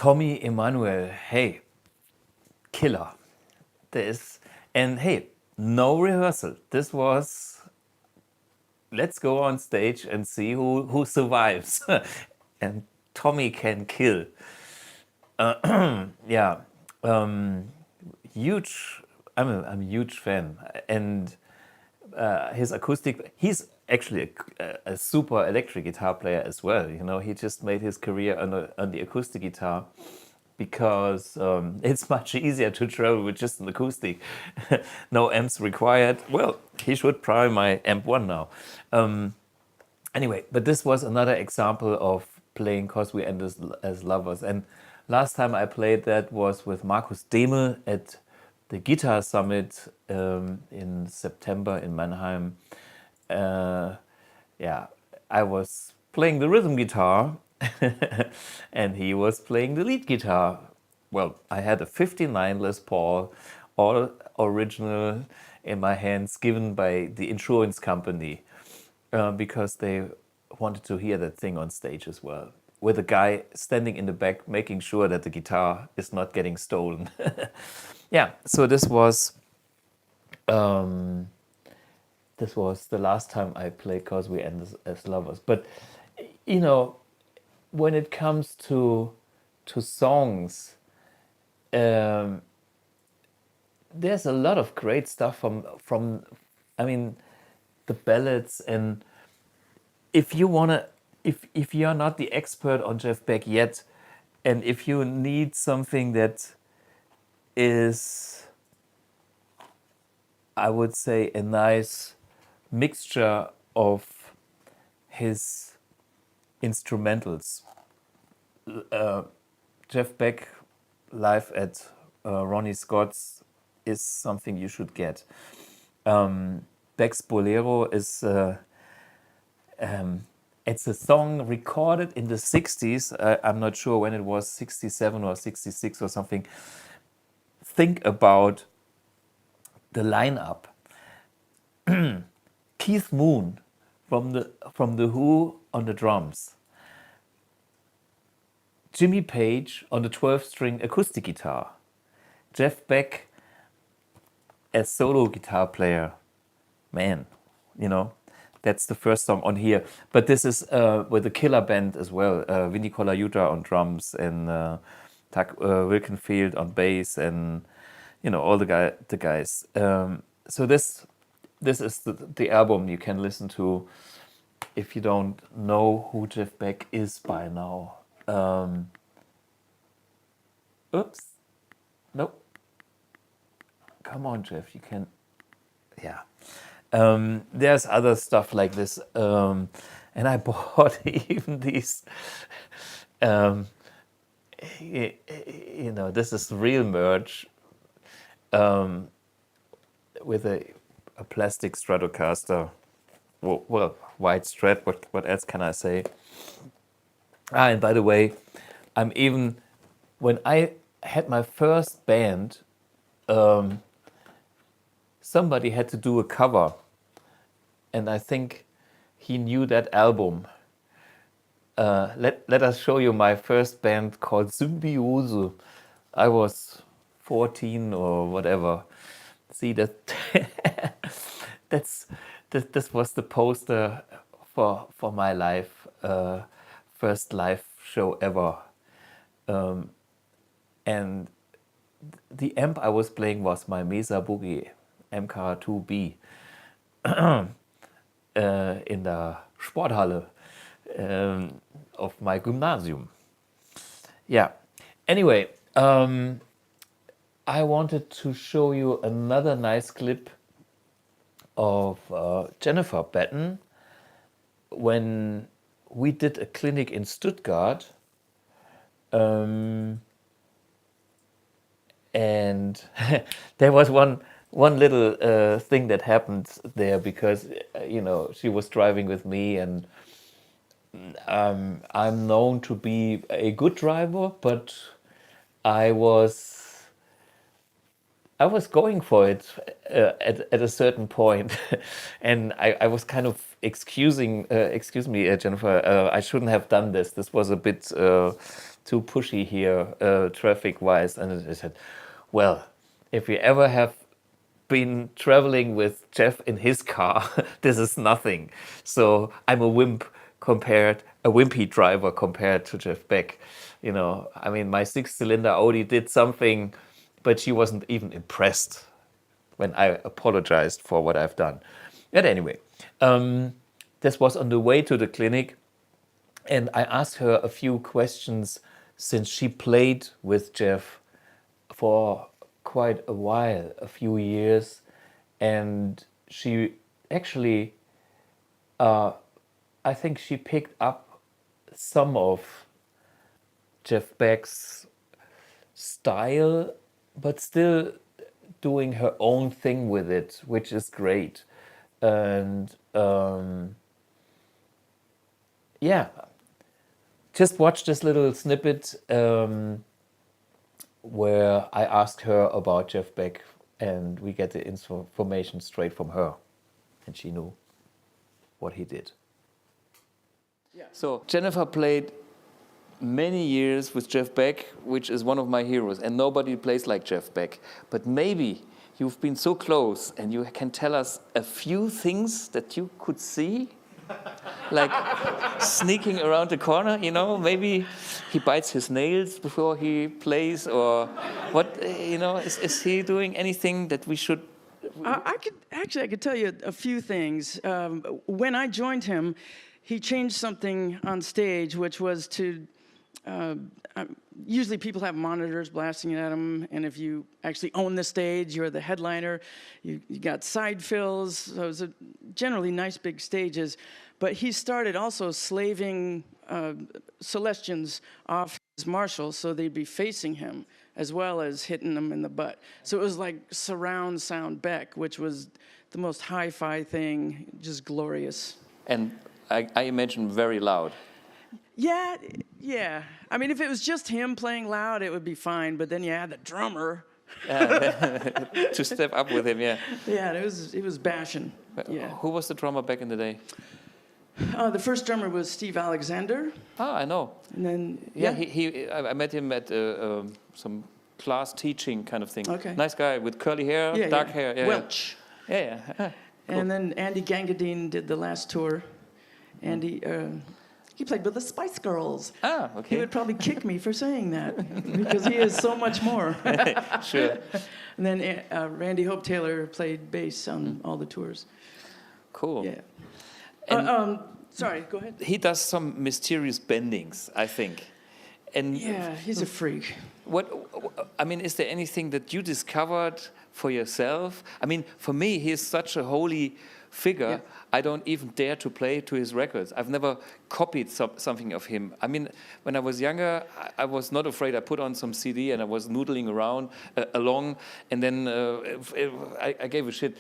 Tommy Emmanuel, hey, killer. And hey, no rehearsal. This was, let's go on stage and see who survives. And Tommy can kill. Yeah, huge. I'm a huge fan, and his acoustic. He's actually a super electric guitar player as well. You know, he just made his career on the acoustic guitar because it's much easier to travel with just an acoustic. No amps required. Well, he should try my amp one now. Anyway, but this was another example of playing Cause We End as Lovers. And last time I played that was with Markus Demel at the Guitar Summit in September in Mannheim. Yeah, I was playing the rhythm guitar and he was playing the lead guitar. Well, I had a 59 Les Paul, all original in my hands, given by the insurance company because they wanted to hear that thing on stage as well, with a guy standing in the back making sure that the guitar is not getting stolen. Yeah, so this was the last time I played Cause We End as Lovers. But you know, when it comes to songs, there's a lot of great stuff from I mean, the ballads. And if you wanna, if you're not the expert on Jeff Beck yet, and if you need something that is, I would say, a nice mixture of his instrumentals, Jeff Beck live at Ronnie Scott's is something you should get. Beck's Bolero is it's a song recorded in the 60s. I'm not sure when it was, 67 or 66 or something. Think about the lineup. Keith Moon from the Who on the drums. Jimmy Page on the 12-string acoustic guitar. Jeff Beck as solo guitar player. Man, you know, that's the first song on here. But this is with a killer band as well. Vinnie Colaiuta on drums and Tuck Wilkenfield on bass, and you know, all the guys. So this is the album you can listen to if you don't know who Jeff Beck is by now. Oops. Nope. Come on, Jeff. You can. Yeah. There's other stuff like this. And I bought even these. You know, this is real merch with a plastic Stratocaster. Well, white Strat. What else can I say? And by the way, when I had my first band, somebody had to do a cover, and I think he knew that album. Let us show you my first band called Symbiose. I was 14 or whatever. See that this was the poster for my live first live show ever. And the amp I was playing was my Mesa Boogie MK2B in the Sporthalle of my Gymnasium. Yeah. Anyway, I wanted to show you another nice clip of Jennifer Batten when we did a clinic in Stuttgart. And there was one little thing that happened there, because you know, she was driving with me, and I'm known to be a good driver, but I was I was going for it at a certain point, and I was kind of excuse me, Jennifer, I shouldn't have done this. This was a bit too pushy here, traffic-wise. And I said, well, if you ever have been traveling with Jeff in his car, this is nothing. So I'm a wimpy driver compared to Jeff Beck. You know, I mean, my 6-cylinder Audi did something, but she wasn't even impressed when I apologized for what I've done. But anyway, this was on the way to the clinic, and I asked her a few questions since she played with Jeff for quite a while, a few years, and she actually, I think she picked up some of Jeff Beck's style, but still doing her own thing with it, which is great. And yeah, just watch this little snippet where I asked her about Jeff Beck, and we get the information straight from her, and she knew what he did. Yeah. So Jennifer played many years with Jeff Beck, which is one of my heroes, and nobody plays like Jeff Beck. But maybe you've been so close and you can tell us a few things that you could see, like sneaking around the corner, you know, maybe he bites his nails before he plays, or what, you know, is he doing anything that we should... I could tell you a few things. When I joined him, he changed something on stage, which was to... usually people have monitors blasting at them, and if you actually own the stage, you're the headliner. You got side fills, so it was generally nice big stages. But he started also slaving Celestians off his Marshall so they'd be facing him as well as hitting them in the butt. So it was like surround sound Beck, which was the most hi-fi thing, just glorious. And I imagine very loud. Yeah. I mean, if it was just him playing loud, it would be fine. But then you had the drummer. To step up with him, yeah. Yeah, it was bashing. Yeah. Who was the drummer back in the day? The first drummer was Steve Alexander. Ah, I know. And then I met him at some class teaching kind of thing. Okay. Nice guy with curly hair, dark hair. Yeah, Welch. Yeah. Cool. And then Andy Gangadine did the last tour. Andy, he played with the Spice Girls. Ah, okay. He would probably kick me for saying that because he is so much more. Sure. And then Randy Hope Taylor played bass on all the tours. Cool. Yeah. Sorry, go ahead. He does some mysterious bendings, I think. And yeah, he's a freak. I mean, is there anything that you discovered for yourself? I mean, for me, he is such a holy figure. Yeah. I don't even dare to play to his records. I've never copied something of him. I mean, when I was younger, I was not afraid. I put on some CD and I was noodling around along, and then I gave a shit.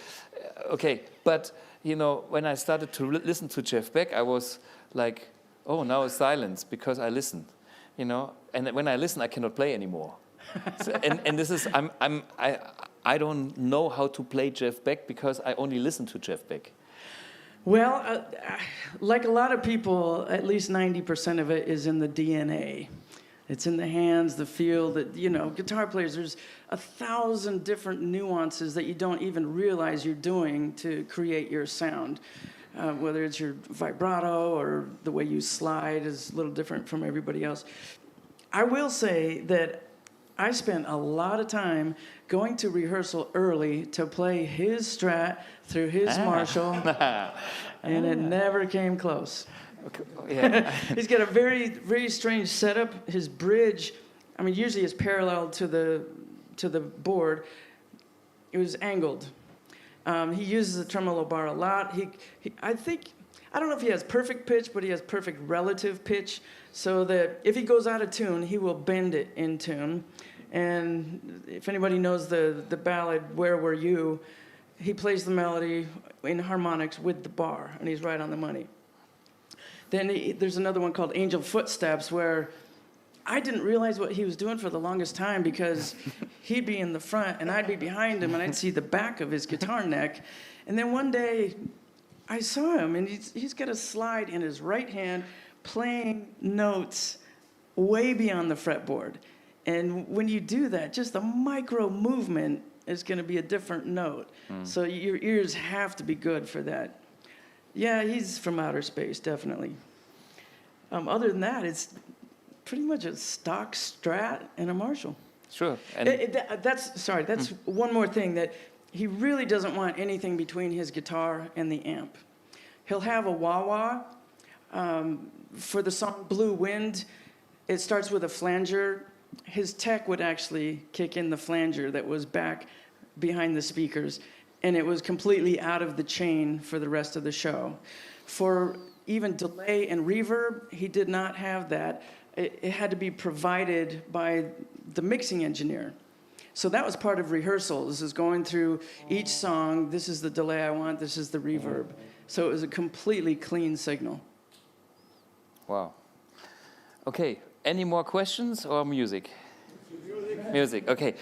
Okay, but you know, when I started to listen to Jeff Beck, I was like, oh, now it's silence because I listen. You know, and when I listen, I cannot play anymore. So, and this is I don't know how to play Jeff Beck because I only listen to Jeff Beck. Well, like a lot of people, at least 90% of it is in the DNA. It's in the hands, the feel. That, you know, guitar players, there's 1,000 different nuances that you don't even realize you're doing to create your sound. Whether it's your vibrato or the way you slide is a little different from everybody else. I will say that I spent a lot of time going to rehearsal early to play his Strat through his Marshall, and it never came close. Okay. Yeah. He's got a very, very strange setup. His bridge, I mean, usually it's parallel to the board. It was angled. He uses the tremolo bar a lot. I don't know if he has perfect pitch, but he has perfect relative pitch, so that if he goes out of tune, he will bend it in tune. And if anybody knows the ballad "Where Were You," he plays the melody in harmonics with the bar, and he's right on the money. Then there's another one called "Angel Footsteps," where I didn't realize what he was doing for the longest time because he'd be in the front and I'd be behind him and I'd see the back of his guitar neck. And then one day I saw him and he's got a slide in his right hand playing notes way beyond the fretboard. And when you do that, just a micro movement is going to be a different note. So your ears have to be good for that. Yeah, he's from outer space, definitely. Other than that, it's pretty much a stock Strat and a Marshall. Sure. And That's one more thing, that he really doesn't want anything between his guitar and the amp. He'll have a wah-wah. For the song Blue Wind, it starts with a flanger. His tech would actually kick in the flanger that was back behind the speakers, and it was completely out of the chain for the rest of the show. For even delay and reverb, he did not have that. It had to be provided by the mixing engineer. So that was part of rehearsal. This is going through each song. This is the delay I want. This is the reverb. So it was a completely clean signal. wow. Okay. Any more questions or music? Music. Okay.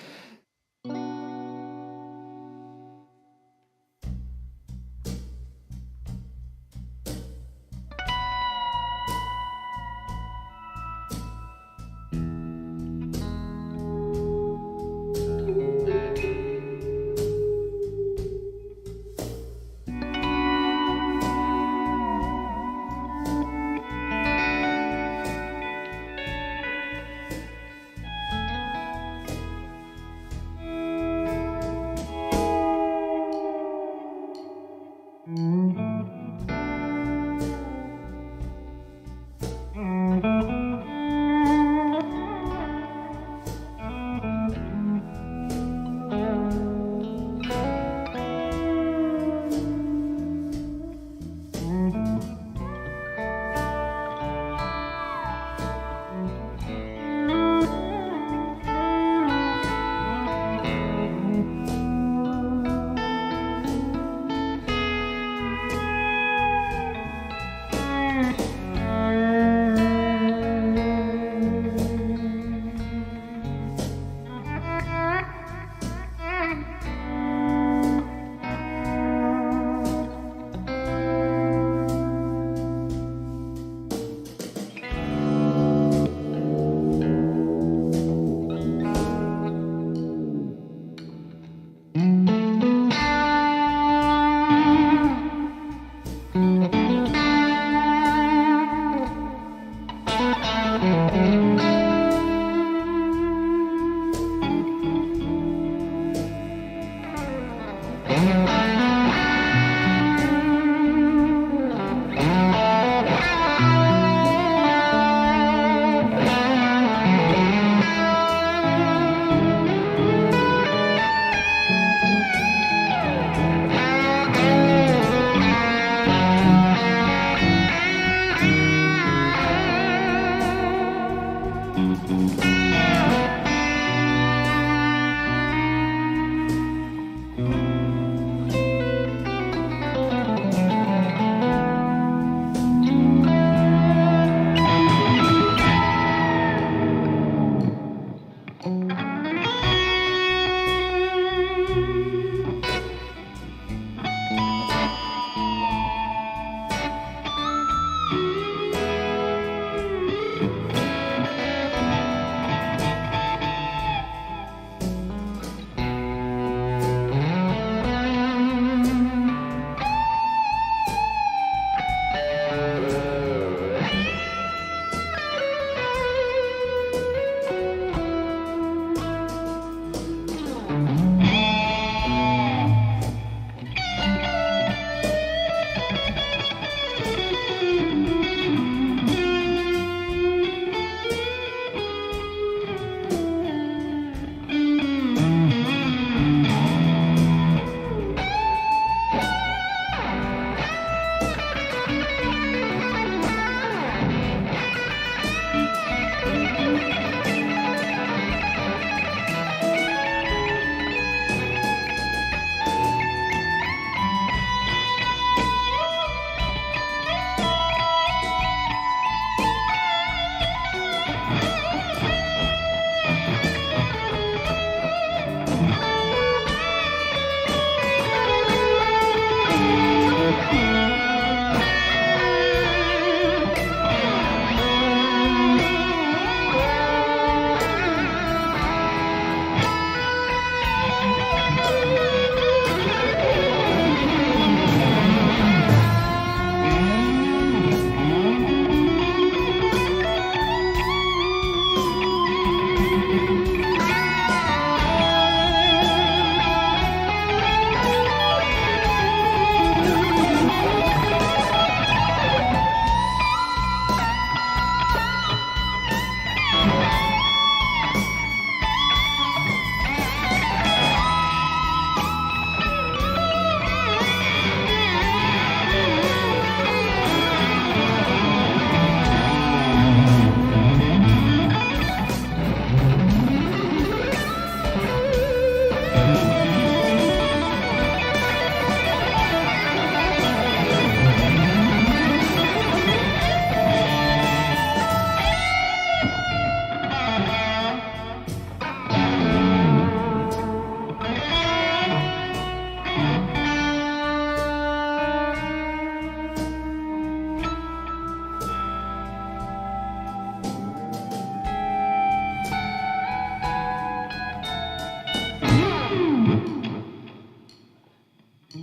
Yeah,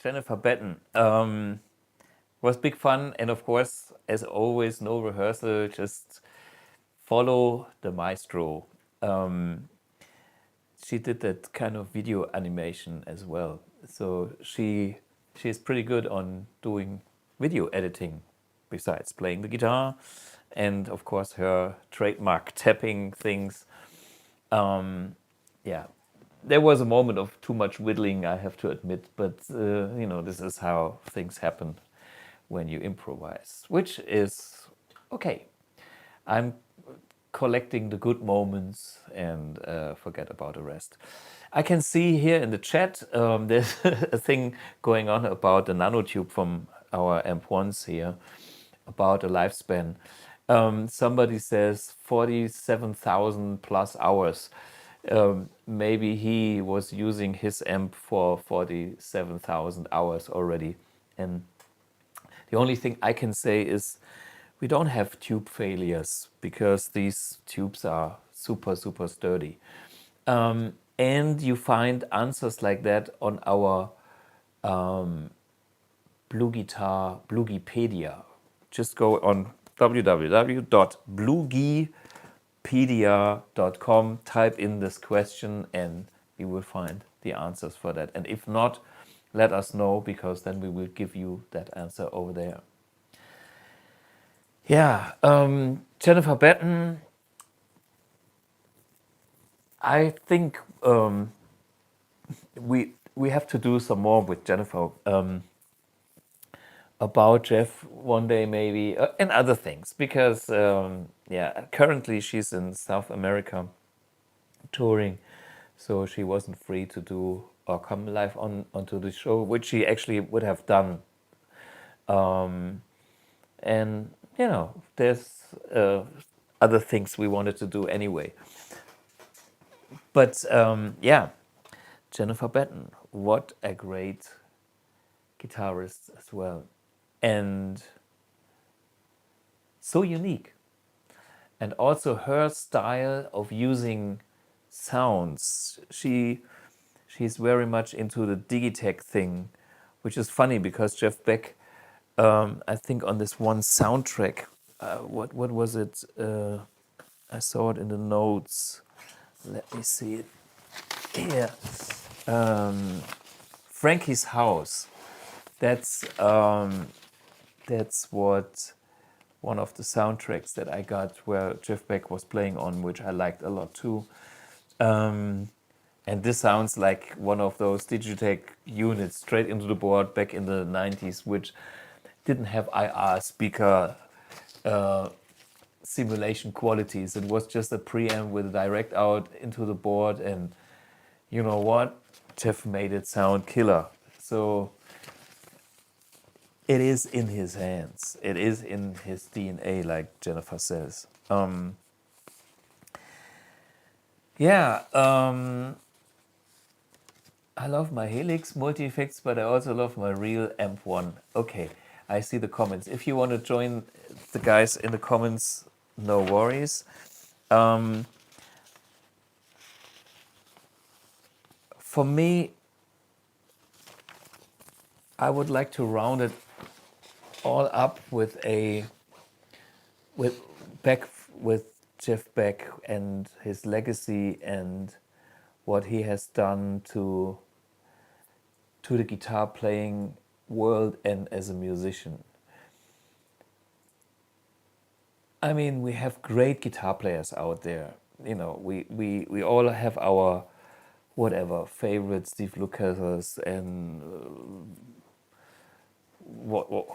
Jennifer Batten. Was big fun, and of course, as always, no rehearsal, just follow the maestro. She did that kind of video animation as well, so she's pretty good on doing video editing, besides playing the guitar, and of course her trademark tapping things. Yeah, there was a moment of too much whittling, I have to admit, but this is how things happen when you improvise, which is okay. I'm collecting the good moments and forget about the rest. I can see here in the chat there's a thing going on about the nanotube from our amp-1s here, about a lifespan. Somebody says 47,000 plus hours. Maybe he was using his amp for 47,000 hours already. And the only thing I can say is we don't have tube failures because these tubes are super, super sturdy. And you find answers like that on our BluGuitar, BluGuipedia. Just go on www.bluguipedia.com, type in this question, and you will find the answers for that. And if not, let us know, because then we will give you that answer over there. Yeah, Jennifer Batten, I think we have to do some more with Jennifer about Jeff one day maybe, and other things, because currently she's in South America touring, so she wasn't free to do or come live onto the show, which she actually would have done. And there's other things we wanted to do anyway. But Jennifer Batten, what a great guitarist as well, and so unique. And also her style of using sounds. She's very much into the digitech thing, which is funny because Jeff Beck, I think on this one soundtrack, what was it? I saw it in the notes. Let me see it here. Frankie's House. That's what one of the soundtracks that I got where Jeff Beck was playing on, which I liked a lot too. And this sounds like one of those Digitech units straight into the board back in the 90s, which didn't have IR speaker simulation qualities. It was just a preamp with a direct out into the board, and you know what? Jeff made it sound killer. So it is in his hands. It is in his DNA, like Jennifer says. I love my Helix multi-effects, but I also love my real amp-1. Okay, I see the comments. If you want to join the guys in the comments, no worries. For me, I would like to round it all up with with back with Jeff Beck and his legacy and what he has done to the guitar playing world and as a musician. I mean, we have great guitar players out there. You know, we all have our whatever favorite Steve Lukather's and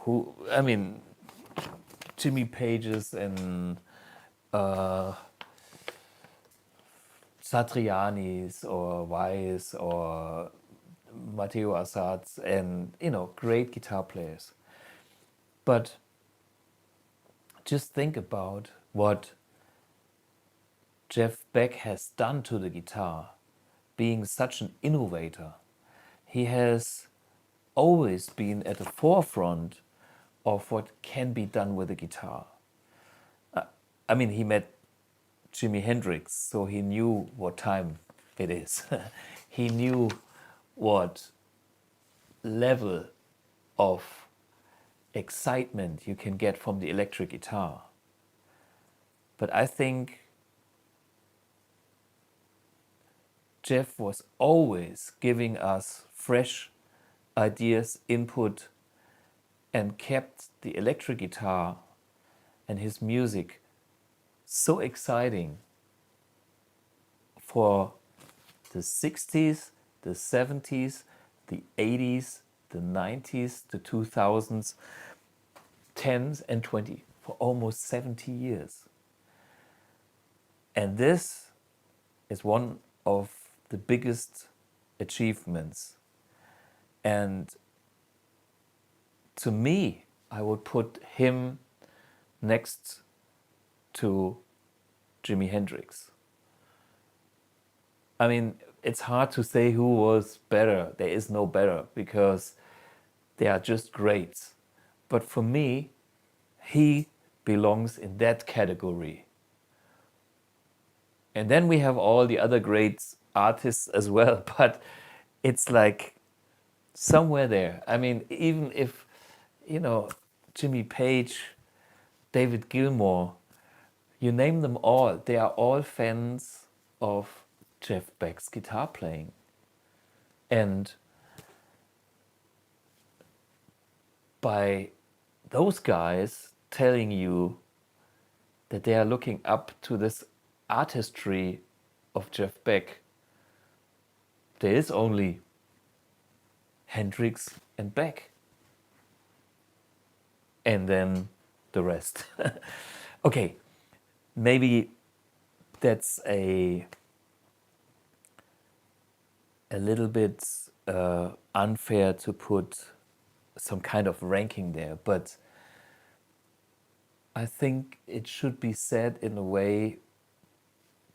who I mean Jimmy Pages and Satriani's or Weiss or Matteo Assad's, and you know, great guitar players. But just think about what Jeff Beck has done to the guitar, being such an innovator. He has always been at the forefront of what can be done with a guitar. I mean, he met Jimi Hendrix, so he knew what time it is. He knew what level of excitement you can get from the electric guitar. But I think Jeff was always giving us fresh ideas, input, and kept the electric guitar and his music so exciting for the 60s, the 70s, the 80s, the 90s, the 2000s, 10s and 20, for almost 70 years. And this is one of the biggest achievements. And to me, I would put him next to Jimi Hendrix. I mean, it's hard to say who was better. There is no better because they are just great. But for me, he belongs in that category. And then we have all the other great artists as well, but it's like somewhere there. I mean, even if, you know, Jimmy Page, David Gilmour, you name them all, they are all fans of Jeff Beck's guitar playing. And by those guys telling you that they are looking up to this artistry of Jeff Beck, there is only Hendrix and Beck. And then the rest. Okay, maybe that's a little bit unfair to put some kind of ranking there, but I think it should be said in a way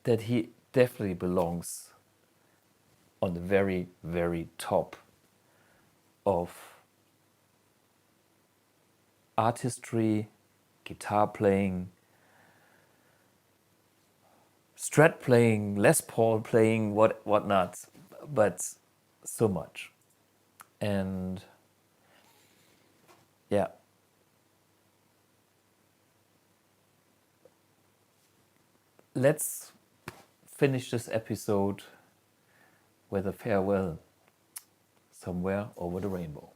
that he definitely belongs on the very, very top of artistry, guitar playing, Strat playing, Les Paul playing, whatnot, but so much. And yeah. Let's finish this episode with a farewell, Somewhere Over the Rainbow.